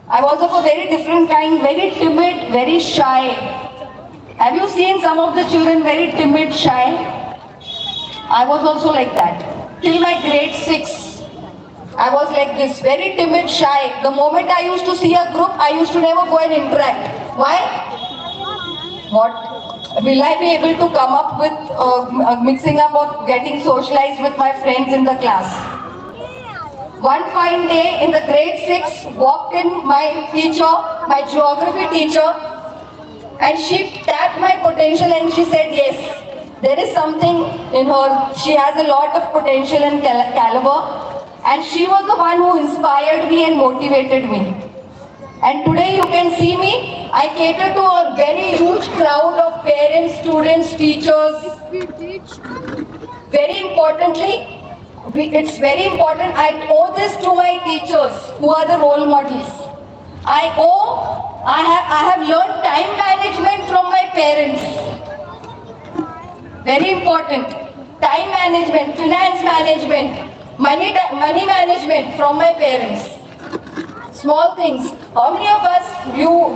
I was of a very different kind, very timid, very shy. Have you seen some of the children very timid, shy? I was also like that. Till my grade 6. I was like this, very timid, shy. The moment I used to see a group, I used to never go and interact. Why? What? Will I be able to come up with mixing up or getting socialized with my friends in the class? One fine day in the grade 6, walked in my teacher, my geography teacher, and she tapped my potential and she said, yes, there is something in her. She has a lot of potential and caliber. And she was the one who inspired me and motivated me. And today you can see me, I cater to a very huge crowd of parents, students, teachers. Very importantly, it's very important, I owe this to my teachers who are the role models. I have learned time management from my parents. Very important. Time management, finance management. Money management from my parents. Small things. How many of us,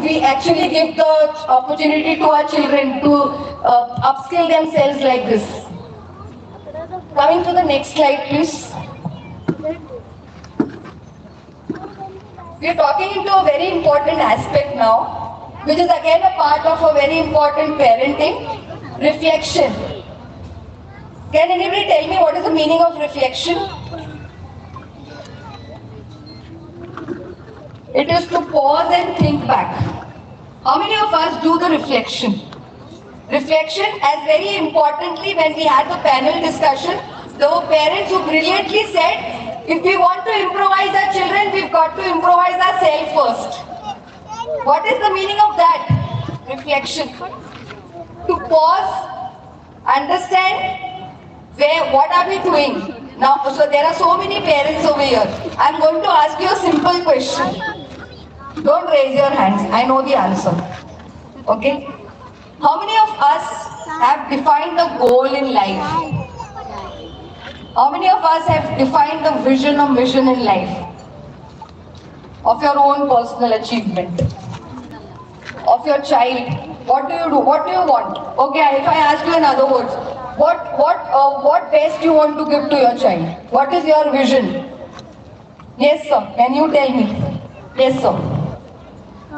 we actually give the opportunity to our children to upskill themselves like this? Coming to the next slide, please. We are talking into a very important aspect now, which is again a part of a very important parenting, reflection. Can anybody tell me what is the meaning of reflection? It is to pause and think back. How many of us do the reflection? Reflection, as very importantly, when we had the panel discussion, there were parents who brilliantly said, if we want to improvise our children, we've got to improvise ourselves first. What is the meaning of that? Reflection. To pause, understand, what are we doing? Now, so there are so many parents over here. I'm going to ask you a simple question. Don't raise your hands. I know the answer. Okay? How many of us have defined a goal in life? How many of us have defined the vision or mission in life? Of your own personal achievement? Of your child? What do you do? What do you want? Okay, if I ask you in other words, what best you want to give to your child? What is your vision? Yes, sir. Can you tell me? Yes, sir.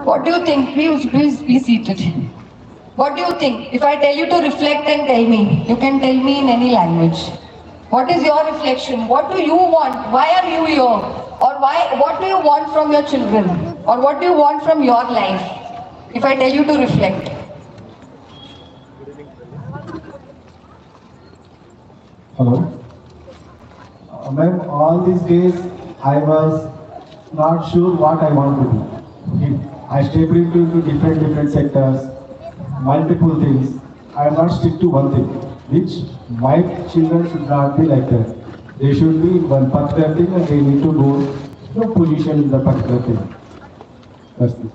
What do you think? Please be seated. What do you think? If I tell you to reflect and tell me, you can tell me in any language. What is your reflection? What do you want? Why are you here? Or what do you want from your children? Or what do you want from your life? If I tell you to reflect. Hello. Ma'am, all these days I was not sure what I want to do. I stepped into different sectors, multiple things. I am not stick to one thing, which my children should not be like that. They should be in one particular thing and they need to go to position in the particular thing. That's it.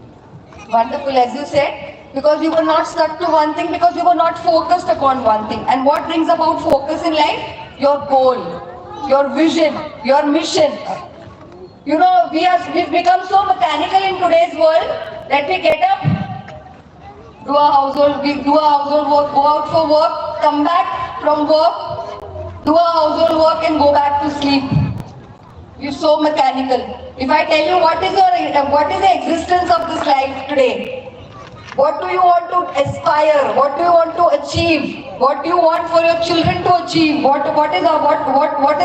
Wonderful, as you said, because you were not stuck to one thing, because you were not focused upon one thing. And what brings about focus in life? Your goal, your vision, your mission. You know, we've become so mechanical in today's world that we get up, we do a household work, go out for work, come back from work, do a household work and go back to sleep. You're so mechanical. If I tell you what is the existence of this life today? What do you want to aspire? What do you want to achieve? What do you want for your children to achieve? What is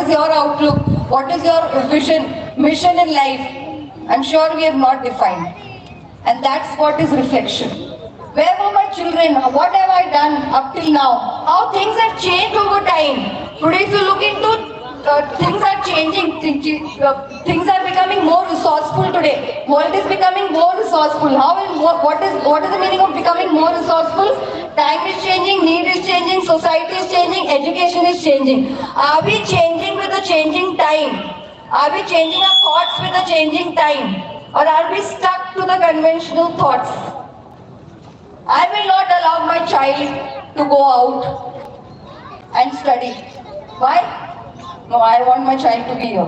your outlook? What is your vision, mission in life? I'm sure we have not defined. And that's what is reflection. Where were my children? What have I done up till now? How things have changed over time. Today if you look into things are changing. Things are becoming more resourceful today. World is becoming more resourceful. What is the meaning of becoming more resourceful? Time is changing, need is changing, society is changing, education is changing. Are we changing with the changing time? Are we changing our thoughts with the changing time? Or are we stuck to the conventional thoughts? I will not allow my child to go out and study. Why? No, I want my child to be here.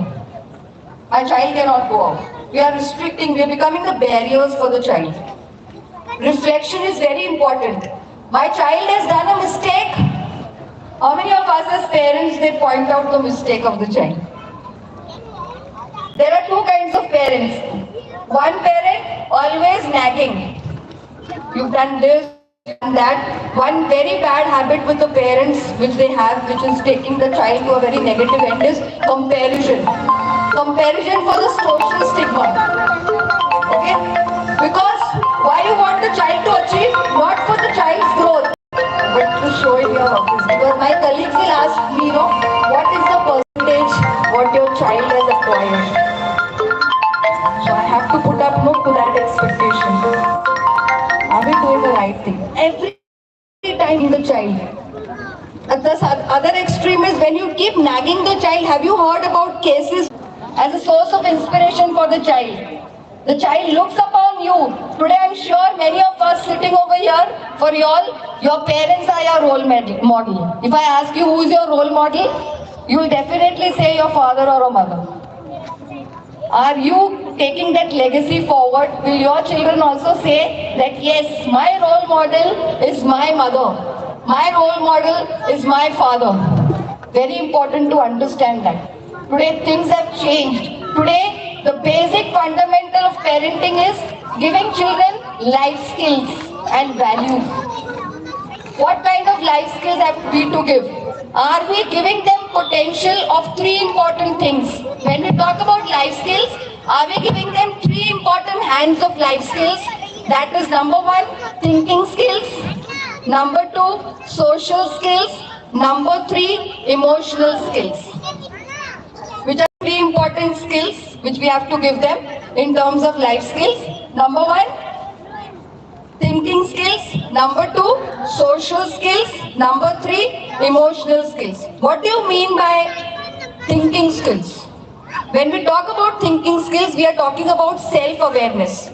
My child cannot go out. We are restricting, we are becoming the barriers for the child. Reflection is very important. My child has done a mistake. How many of us as parents, they point out the mistake of the child? There are two kinds of parents. One parent always nagging. You've done this, you've done that. One very bad habit with the parents which they have, which is taking the child to a very negative end, is comparison. Comparison for the social stigma. Okay? Because why you want the child to achieve? Not for the child's growth, but to show in your office. Because my colleagues will ask me, what is the percentage what your child has acquired? So I have to put up to that expectation. Are we doing the right thing? Every time in the child. At the other extreme is when you keep nagging the child. Have you heard about cases as a source of inspiration for the child? The child looks upon you. Today I'm sure many of us sitting over here, for you all, your parents are your role model. If I ask you who is your role model, you will definitely say your father or a mother. Are you taking that legacy forward? Will your children also say that yes, my role model is my mother, my role model is my father? Very important to understand that. Today things have changed. Today the basic fundamental of parenting is giving children life skills and values. What kind of life skills have we to give? Are we giving them potential of three important things? When we talk about life skills, are we giving them three important hands of life skills? That is number one, thinking skills. Number two, social skills. Number three, emotional skills. Which are three important skills which we have to give them in terms of life skills. Number one, thinking skills. Number two, social skills. Number three, emotional skills. What do you mean by thinking skills? When we talk about thinking skills, we are talking about self-awareness.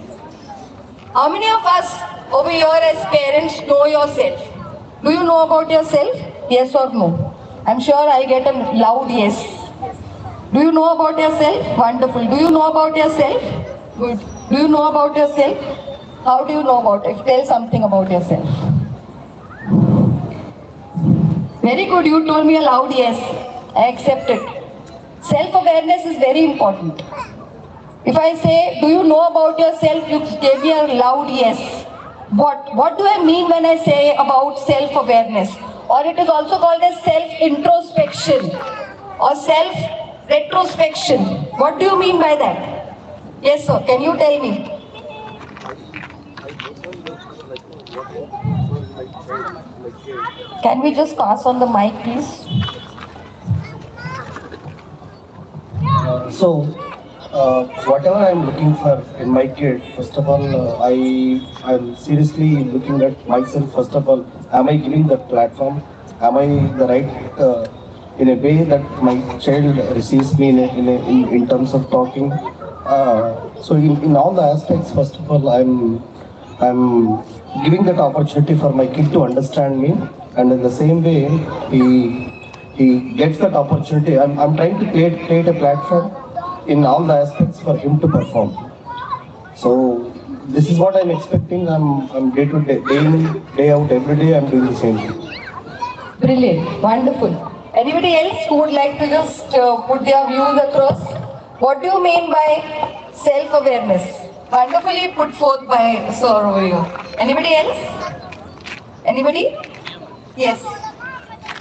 How many of us over here as parents know yourself? Do you know about yourself? Yes or no? I'm sure I get a loud yes. Do you know about yourself? Wonderful. Do you know about yourself? Good. Do you know about yourself? How do you know about it? Tell something about yourself. Very good. You told me a loud yes. I accept it. Self-awareness is very important. If I say, do you know about yourself? You gave me a loud yes. What do I mean when I say about self-awareness? Or it is also called as self-introspection or self-retrospection. What do you mean by that? Yes, sir. Can you tell me? Can we just pass on the mic, please? Whatever I'm looking for in my kid, first of all, I'm seriously looking at myself. First of all, am I giving the platform? Am I the right in a way that my child receives me in terms of talking? In all the aspects, first of all, I'm giving that opportunity for my kid to understand me, and in the same way, he gets that opportunity. I'm trying to create a platform in all the aspects for him to perform. So this is what I'm expecting. I'm day to day, day in, day out, every day I'm doing the same thing. Brilliant, wonderful. Anybody else who would like to just put their views across? What do you mean by self-awareness? Wonderfully put forth by Sir over here. Anybody else? Anybody? Yes.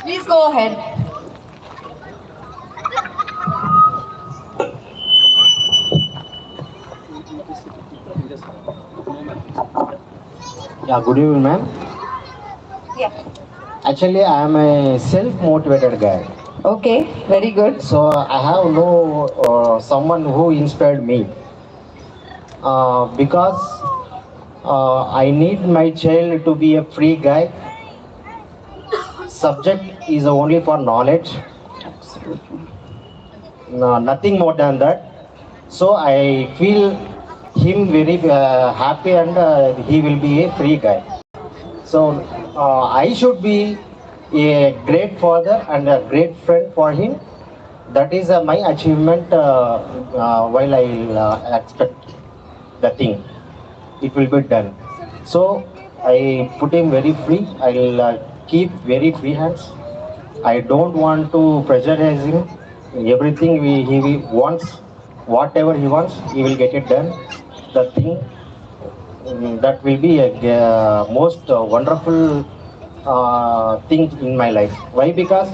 Please go ahead. Yeah, good evening, ma'am. Yeah. Actually, I am a self-motivated guy. Okay, very good. So I have no someone who inspired me because I need my child to be a free guy. Subject is only for knowledge. No, nothing more than that. So I feel him very happy and he will be a free guy. So I should be a great father and a great friend for him. That is my achievement while I expect the thing. It will be done. So I put him very free. I'll keep very free hands. I don't want to pressurize him. Everything he wants, whatever he wants, he will get it done. The thing that will be a most wonderful thing in my life. Why? Because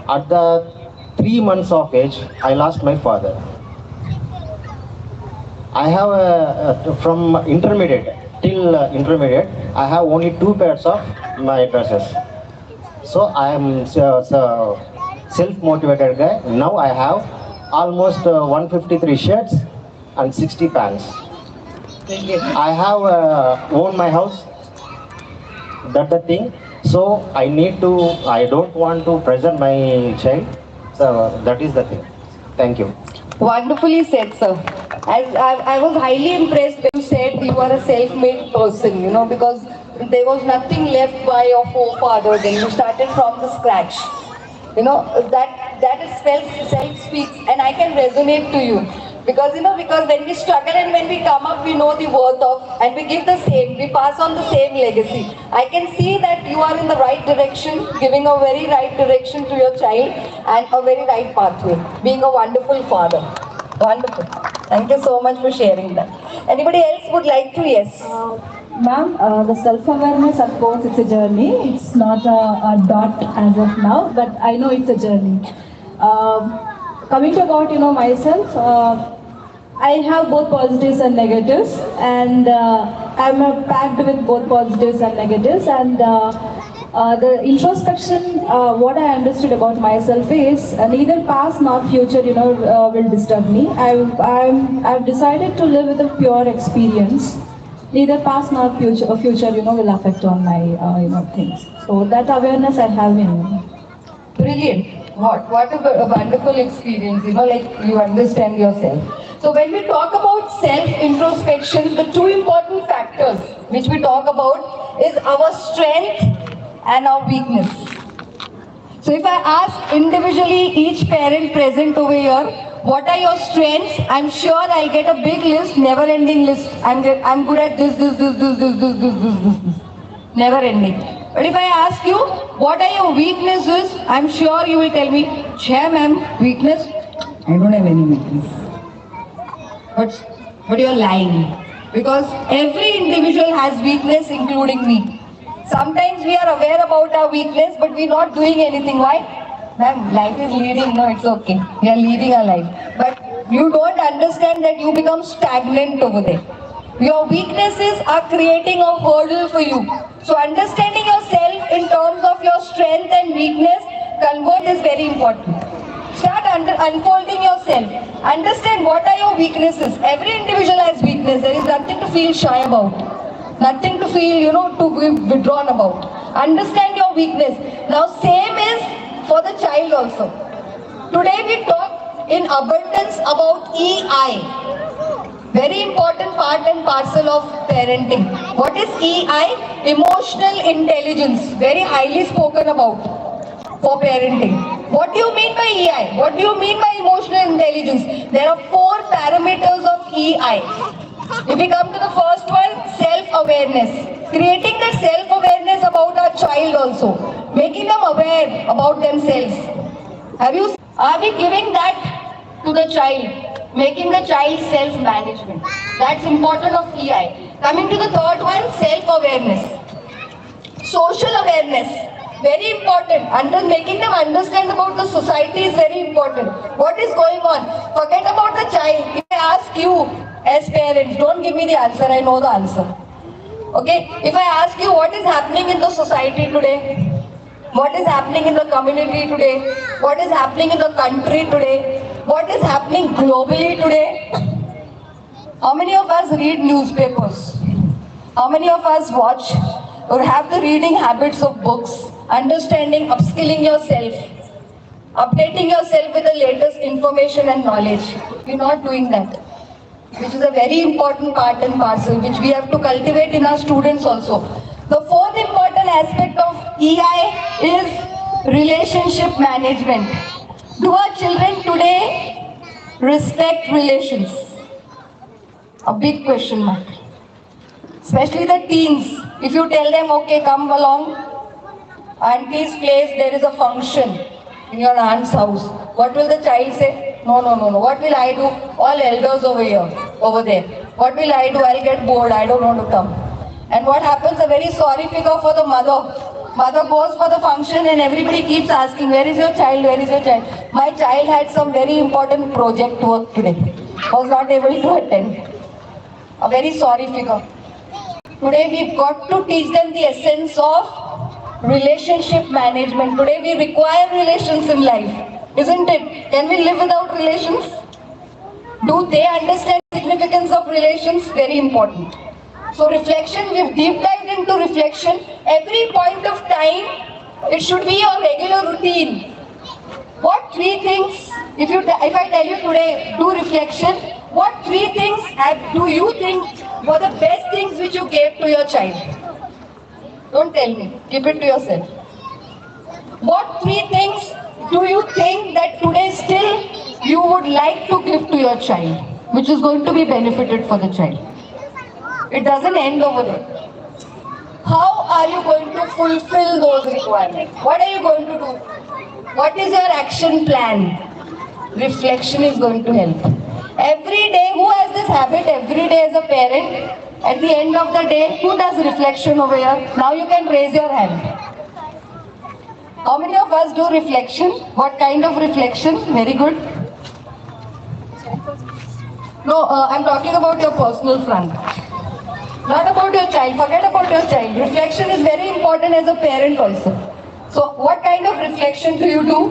at the 3 months of age, I lost my father. I have from intermediate till intermediate, I have only 2 pairs of my dresses. So I am self-motivated guy. Now I have almost 153 shirts and 60 pants. I have owned my house. That's the thing. So I don't want to pressure my child. So that is the thing. Thank you. Wonderfully said, sir. I was highly impressed when you said you are a self-made person, because there was nothing left by your forefathers and you started from the scratch. That is self speaks, and I can resonate to you. Because when we struggle and when we come up, we know the worth of, and we give the same, we pass on the same legacy. I can see that you are in the right direction, giving a very right direction to your child and a very right pathway, being a wonderful father. Wonderful. Thank you so much for sharing that. Anybody else would like to? Yes. Ma'am, the self-awareness, of course, it's a journey. It's not a dot as of now, but I know it's a journey. Coming to about, myself, I have both positives and negatives, and I'm packed with both positives and negatives. And the introspection, what I understood about myself is neither past nor future, will disturb me. I've decided to live with a pure experience. Neither past nor future, will affect on my, things. So that awareness I have in me. Brilliant. What a wonderful experience, like you understand yourself. So when we talk about self-introspection, the two important factors which we talk about is our strength and our weakness. So if I ask individually each parent present over here, what are your strengths? I'm sure I'll get a big list, never-ending list. I'm good at this. Never ending. But if I ask you, what are your weaknesses? I'm sure you will tell me, Chair ma'am, weakness? I don't have any weakness. But you're lying. Because every individual has weakness, including me. Sometimes we are aware about our weakness, but we're not doing anything. Why? Ma'am, life is leading. No, it's okay. We are leading our life. But you don't understand that you become stagnant over there. Your weaknesses are creating a hurdle for you. So understanding yourself in terms of your strength and weakness, convert is very important. Start unfolding yourself. Understand what are your weaknesses. Every individual has weakness. There is nothing to feel shy about. Nothing to feel, to be withdrawn about. Understand your weakness. Now same is for the child also. Today we talk in abundance about EI. Very important part and parcel of parenting. What is EI? Emotional intelligence. Very highly spoken about for parenting. What do you mean by EI? What do you mean by emotional intelligence? There are 4 parameters of EI. If we come to the first one, self-awareness. Creating that self-awareness about our child also. Making them aware about themselves. Are we giving that to the child? Making the child self-management. That's important of EI. Coming to the third one, self-awareness. Social awareness. Very important. Making them understand about the society is very important. What is going on? Forget about the child. If I ask you as parents, don't give me the answer, I know the answer. Okay? If I ask you what is happening in the society today, what is happening in the community today, what is happening in the country today, what is happening globally today, how many of us read newspapers? How many of us watch or have the reading habits of books, understanding, upskilling yourself, updating yourself with the latest information and knowledge? We're not doing that, which is a very important part and parcel which we have to cultivate in our students also. The fourth important aspect of EI is relationship management. Do our children today respect relations? A big question mark. Especially the teens. If you tell them, okay, come along, auntie's place, there is a function in your aunt's house. What will the child say? No. What will I do? All elders over here, over there. What will I do? I'll get bored. I don't want to come. And what happens? A very sorry figure for the mother. Mother goes for the function and everybody keeps asking, where is your child? Where is your child? My child had some very important project work today. Was not able to attend. A very sorry figure. Today we've got to teach them the essence of relationship management. Today we require relations in life, isn't it? Can we live without relations? Do they understand the significance of relations? Very important. So reflection, we've deep dived into reflection. Every point of time, it should be your regular routine. What 3 things, if I tell you today, do reflection, what 3 things do you think were the best things which you gave to your child? Don't tell me, keep it to yourself. What 3 things do you think that today still you would like to give to your child, which is going to be benefited for the child? It doesn't end over there. How are you going to fulfill those requirements? What are you going to do? What is your action plan? Reflection is going to help. Every day, who has this habit every day as a parent? At the end of the day, who does reflection over here? Now you can raise your hand. How many of us do reflection? What kind of reflection? Very good. No, I'm talking about your personal front. Not about your child. Forget about your child. Reflection is very important as a parent also. So what kind of reflection do you do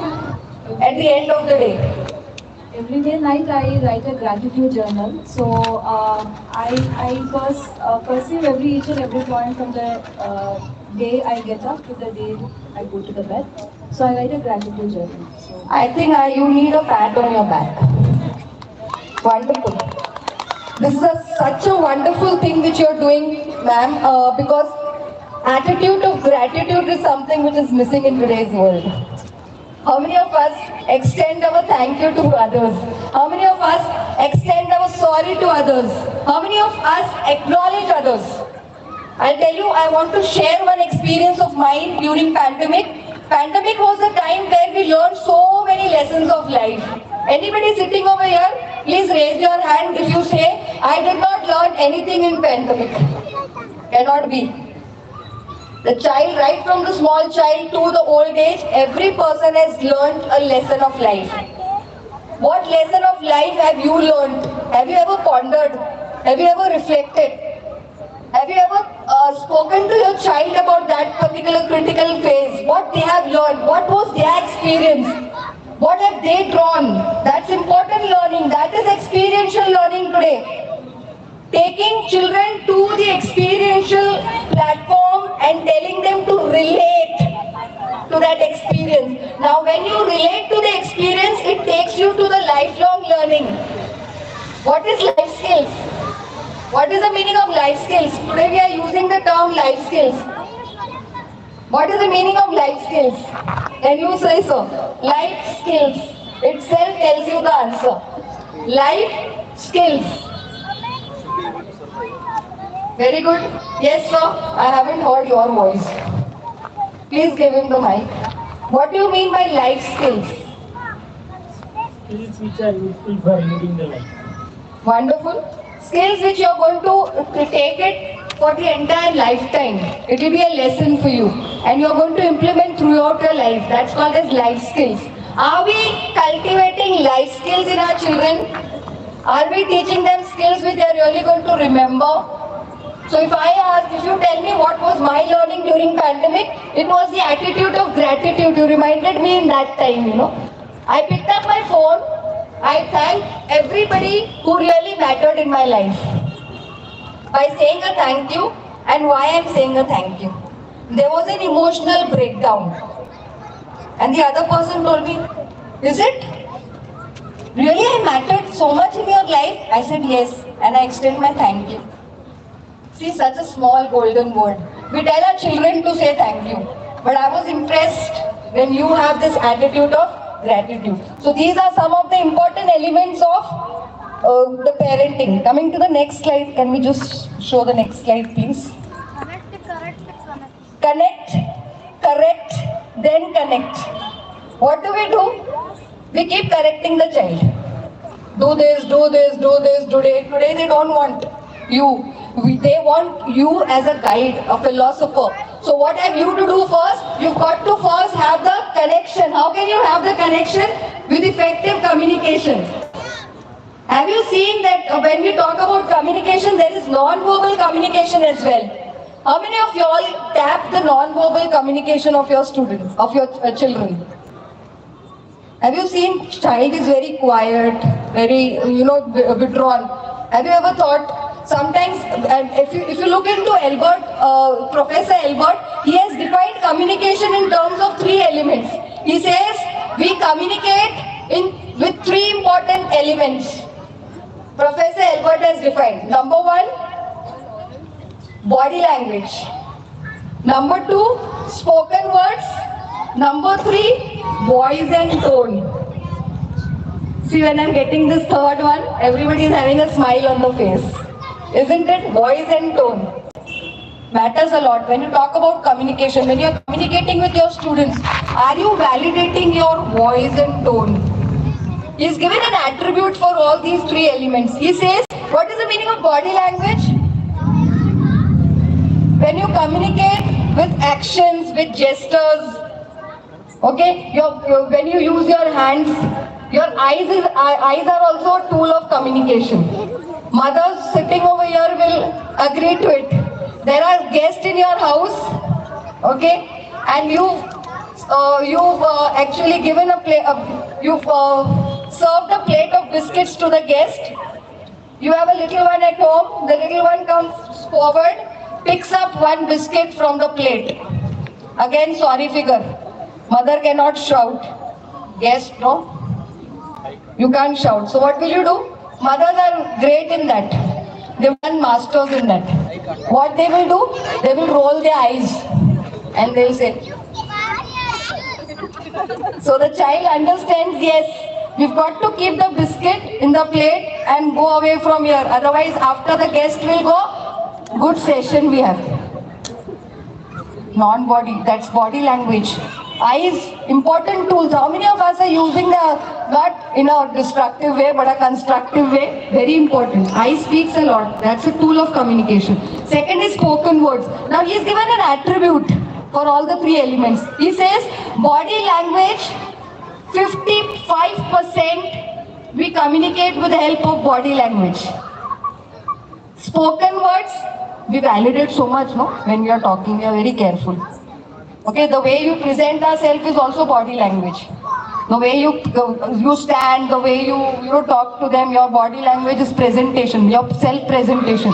at the end of the day? Every day night I write a gratitude journal. So I first perceive each and every point from the day I get up to the day I go to the bed. So I write a gratitude journal. So I think you need a pat on your back. Wonderful. This is such a wonderful thing which you are doing, ma'am, because attitude of gratitude is something which is missing in today's world. How many of us extend our thank you to others? How many of us extend our sorry to others? How many of us acknowledge others? I'll tell you, I want to share one experience of mine during pandemic. Pandemic was a time where we learned so many lessons of life. Anybody sitting over here, please raise your hand if you say, I did not learn anything in pandemic. Cannot be. The child, right from the small child to the old age, every person has learned a lesson of life. What lesson of life have you learned? Have you ever pondered? Have you ever reflected? Have you ever spoken to your child about that particular critical phase? What they have learned? What was their experience? What have they drawn? That's important learning. That is experiential learning today. Taking children to the experiential platform and telling them to relate to that experience. Now, when you relate to the experience, it takes you to the lifelong learning. What is life skills? What is the meaning of life skills? Today we are using the term life skills. What is the meaning of life skills? Can you say so? Life skills itself tells you the answer. Life skills. Very good. Yes, sir. I haven't heard your voice. Please give him the mic. What do you mean by life skills? Skills which are useful for living the life. Wonderful. Skills which you are going to take it for the entire lifetime. It will be a lesson for you. And you are going to implement throughout your life. That's called as life skills. Are we cultivating life skills in our children? Are we teaching them skills which they are really going to remember? So if I ask, if you tell me what was my learning during pandemic, it was the attitude of gratitude. You reminded me in that time, you know. I picked up my phone. I thanked everybody who really mattered in my life by saying a thank you. And why I'm saying a thank you? There was an emotional breakdown. And the other person told me, is it? Really I mattered so much in your life? I said yes. And I extend my thank you. See, such a small golden word. We tell our children to say thank you. But I was impressed when you have this attitude of gratitude. So these are some of the important elements of the parenting. Coming to the next slide, can we just show the next slide, please? Connect, correct, then connect. What do? We keep correcting the child. Do this, do this, do this. Today they don't want you. They want you as a guide, a philosopher. So what have you to do first? You've got to first have the connection. How can you have the connection? With effective communication. Have you seen that when we talk about communication, there is non-verbal communication as well? How many of you all tap the non-verbal communication of your students, of your children? Have you seen child is very quiet, very, withdrawn? Have you ever thought, sometimes, if you look into Albert, Professor Albert, he has defined communication in terms of 3 elements. He says, we communicate with 3 important elements. Professor Albert has defined. Number 1, body language. Number 2, spoken words. Number 3, voice and tone. See, when I'm getting this third one, everybody is having a smile on the face. Isn't it? Voice and tone matters a lot. When you talk about communication, when you're communicating with your students, are you validating your voice and tone? He's given an attribute for all these 3 elements. He says, what is the meaning of body language? When you communicate with actions, with gestures, okay, when you use your hands, your eyes are also a tool of communication. Mothers sitting over here will agree to it. There are guests in your house, okay, and you've actually given a plate, you've served a plate of biscuits to the guest. You have a little one at home. The little one comes forward, picks up one biscuit from the plate. Again, sorry figure. Mother cannot shout. Guest, no? You can't shout. So what will you do? Mothers are great in that. They've done masters in that. What they will do? They will roll their eyes and they'll say. So the child understands, yes, we've got to keep the biscuit in the plate and go away from here. Otherwise, after the guest will go, good session we have. Non-body, that's body language. Eyes, important tools. How many of us are using not in a destructive way, but a constructive way? Very important. Eye speaks a lot. That's a tool of communication. Second is spoken words. Now he's given an attribute for all the 3 elements. He says, body language, 55% we communicate with the help of body language. Spoken words, we validate so much, no? When we are talking, we are very careful. Okay, the way you present ourselves is also body language. The way you stand, the way you talk to them, your body language is presentation, your self-presentation.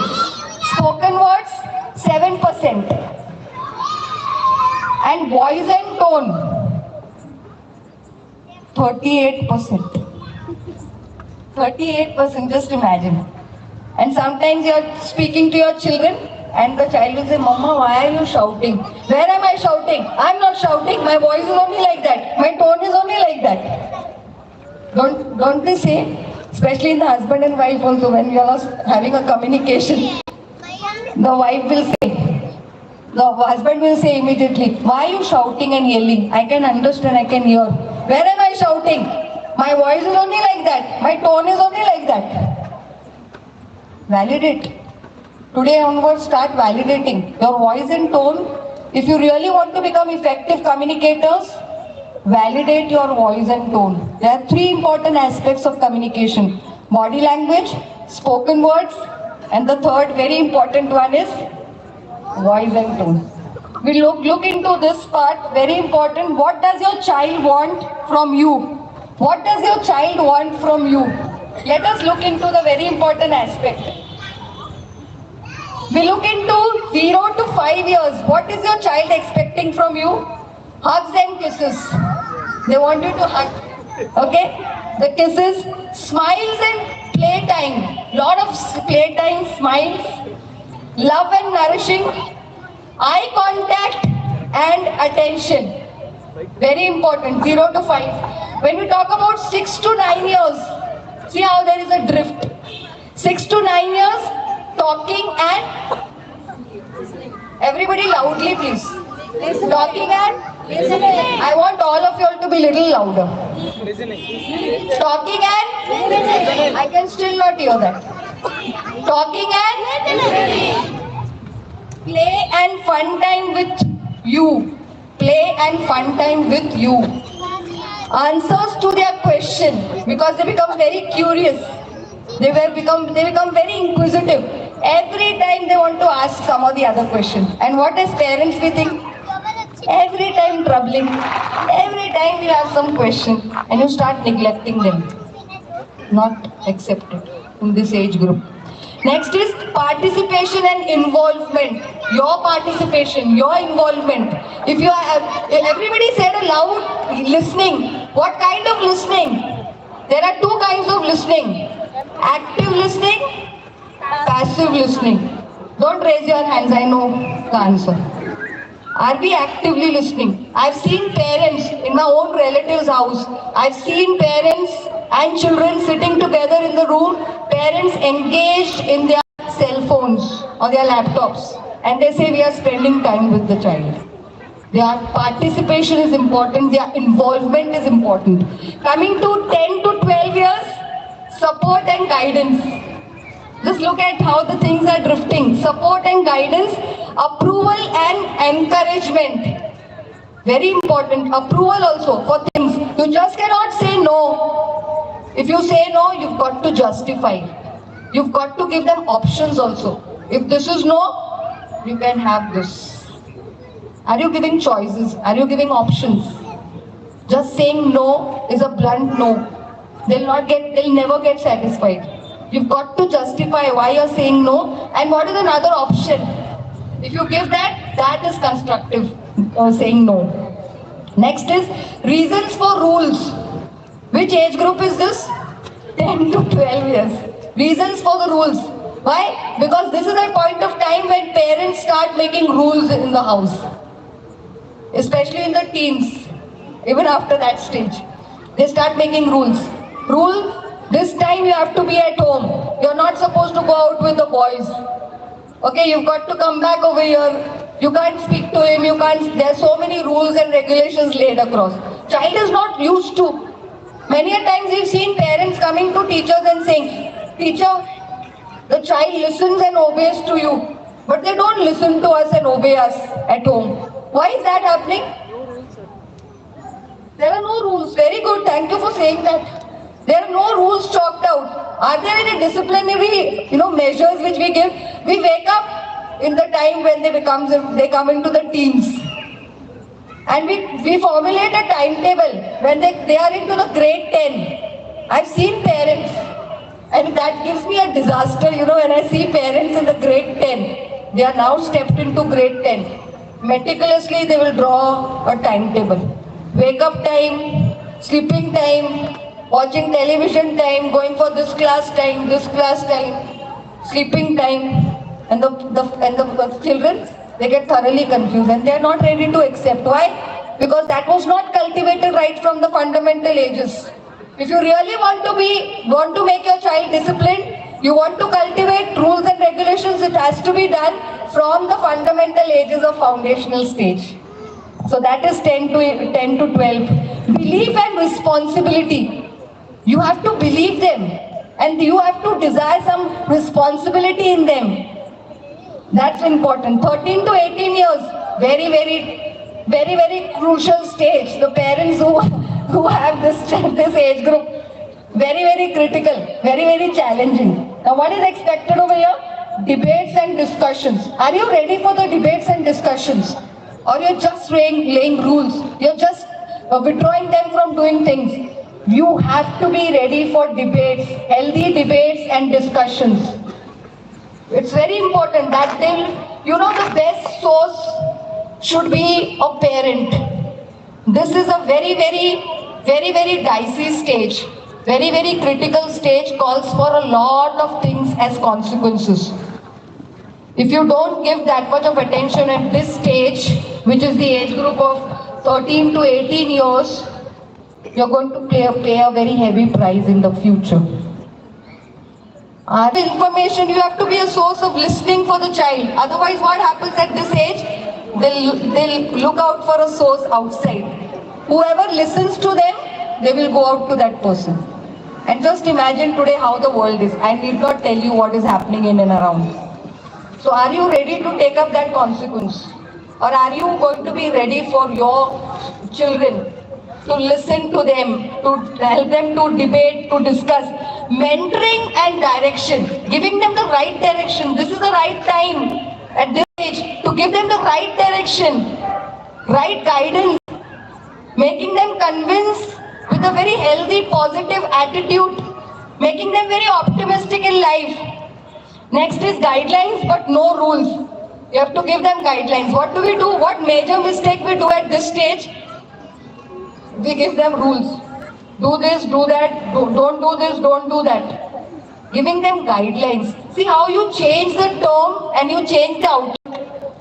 Spoken words, 7%. And voice and tone, 38%. 38%, just imagine. And sometimes you're speaking to your children and the child will say, Mama, why are you shouting? Where am I shouting? I'm not shouting. My voice is only like that. My tone is only like that. Don't they say? Especially in the husband and wife also, when you are having a communication, the wife will say, the husband will say immediately, why are you shouting and yelling? I can understand, I can hear. Where am I shouting? My voice is only like that. My tone is only like that. Validate. Today onwards, start validating your voice and tone. If you really want to become effective communicators, validate your voice and tone. There are 3 important aspects of communication: body language, spoken words, and the third very important one is voice and tone. We look into this part, very important. What does your child want from you? What does your child want from you? Let us look into the very important aspect. We look into 0 to 5 years. What is your child expecting from you? Hugs and kisses. They want you to hug. Okay? The kisses, smiles and playtime. Lot of playtime, smiles, love and nourishing, eye contact and attention. Very important, 0 to 5. When we talk about 6 to 9 years, see how there is a drift. 6 to 9 years, talking and everybody loudly please. Talking and listening. I want all of you all to be little louder. Talking and I can still not hear that. Talking and play and fun time with you. Play and fun time with you. Answers to their question, because they become very curious. They become very inquisitive. Every time they want to ask some or the other question. And what as parents we think? Every time troubling. Every time we ask some question and you start neglecting them. Not accepted in this age group. Next is participation and involvement. Your participation, your involvement. If you have, everybody said a loud listening. What kind of listening? There are 2 kinds of listening. Active listening, passive listening. Don't raise your hands, I know the answer. Are we actively listening? I've seen parents in my own relative's house. I've seen parents and children sitting together in the room, parents engaged in their cell phones or their laptops, and they say we are spending time with the child. Their participation is important, their involvement is important. Coming to 10 to 12 years, support and guidance. Just look at how the things are drifting. Support and guidance, approval and encouragement. Very important. Approval also for things. You just cannot say no. If you say no, you've got to justify. You've got to give them options also. If this is no, you can have this. Are you giving choices? Are you giving options? Just saying no is a blunt no. They'll never get satisfied. You've got to justify why you're saying no and what is another option. If you give that, that is constructive, saying no. Next is reasons for rules. Which age group is this? 10 to 12 years. Reasons for the rules. Why? Because this is a point of time when parents start making rules in the house. Especially in the teens. Even after that stage. They start making rules. Rule, this time you have to be at home. You're not supposed to go out with the boys. Okay, you've got to come back over here. You can't speak to him, you can't, there are so many rules and regulations laid across. Child is not used to. Many a times we've seen parents coming to teachers and saying, teacher, the child listens and obeys to you, but they don't listen to us and obey us at home. Why is that happening? There are no rules. Very good, thank you for saying that. There are no rules chalked out. Are there any disciplinary, measures which we give? We wake up in the time when they come into the teens. And we formulate a timetable when they are into the grade 10. I've seen parents, and that gives me a disaster, when I see parents in the grade 10. They are now stepped into grade 10. Meticulously, they will draw a timetable. Wake up time, sleeping time, watching television time, going for this class time, sleeping time. And the children, they get thoroughly confused and they are not ready to accept. Why? Because that was not cultivated right from the fundamental ages. If you really want to make your child disciplined, you want to cultivate rules and regulations, it has to be done from the fundamental ages of foundational stage. So that is 10 to 12. Belief and responsibility. You have to believe them and you have to desire some responsibility in them. That's important. 13 to 18 years, very crucial stage. The parents who have this age group, very critical, very challenging. Now what is expected over here? Debates and discussions. Are you ready for the debates and discussions? Or you're just laying rules? You're just withdrawing them from doing things. You have to be ready for debates, healthy debates and discussions. It's very important that the best source should be a parent. This is a very dicey stage, very critical stage, calls for a lot of things as consequences. If you don't give that much of attention at this stage, which is the age group of 13 to 18 years, you're going to pay a very heavy price in the future. Information, you have to be a source of listening for the child. Otherwise, what happens at this age? They'll look out for a source outside. Whoever listens to them, they will go out to that person. And just imagine today how the world is. I need not tell you what is happening in and around. So are you ready to take up that consequence? Or are you going to be ready for your children? To listen to them, to help them to debate, to discuss. Mentoring and direction, giving them the right direction. This is the right time at this age to give them the right direction, right guidance, making them convinced with a very healthy, positive attitude, making them very optimistic in life. Next is guidelines, but no rules. You have to give them guidelines. What do we do? What major mistake we do at this stage? We give them rules. Do this, do that, don't do this, don't do that. Giving them guidelines. See how you change the term and you change the outlook.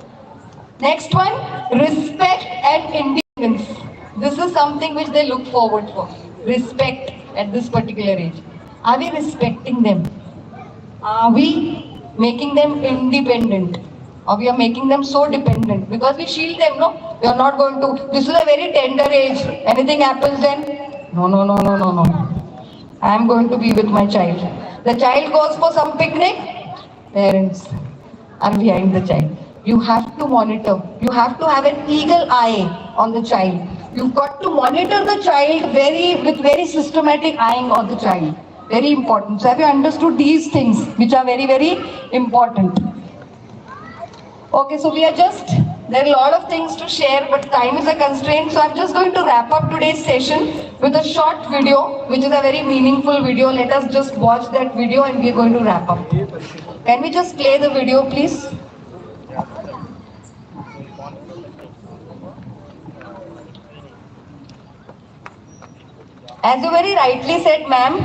Next one, respect and independence. This is something which they look forward for. Respect at this particular age. Are we respecting them? Are we making them independent? Or we are making them so dependent? Because we shield them, no? We are not going to, this is a very tender age. Anything happens then? No. I am going to be with my child. The child goes for some picnic, parents are behind the child. You have to monitor. You have to have an eagle eye on the child. You've got to monitor the child with very systematic eyeing on the child. Very important. So have you understood these things, which are very important? Okay, so there are a lot of things to share, but time is a constraint. So I'm just going to wrap up today's session with a short video, which is a very meaningful video. Let us just watch that video and we're going to wrap up. Can we just play the video, please? As you very rightly said, ma'am,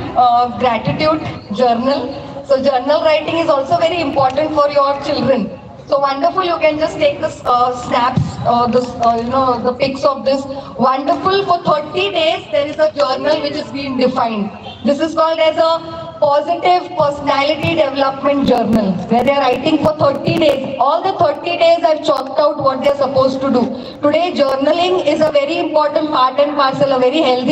gratitude journal. So journal writing is also very important for your children. So wonderful, you can just take the snaps, the pics of this. Wonderful, for 30 days there is a journal which is being defined. This is called as a positive personality development journal, where they are writing for 30 days. All the 30 days I've chalked out what they are supposed to do. Today journaling is a very important part and parcel, a very healthy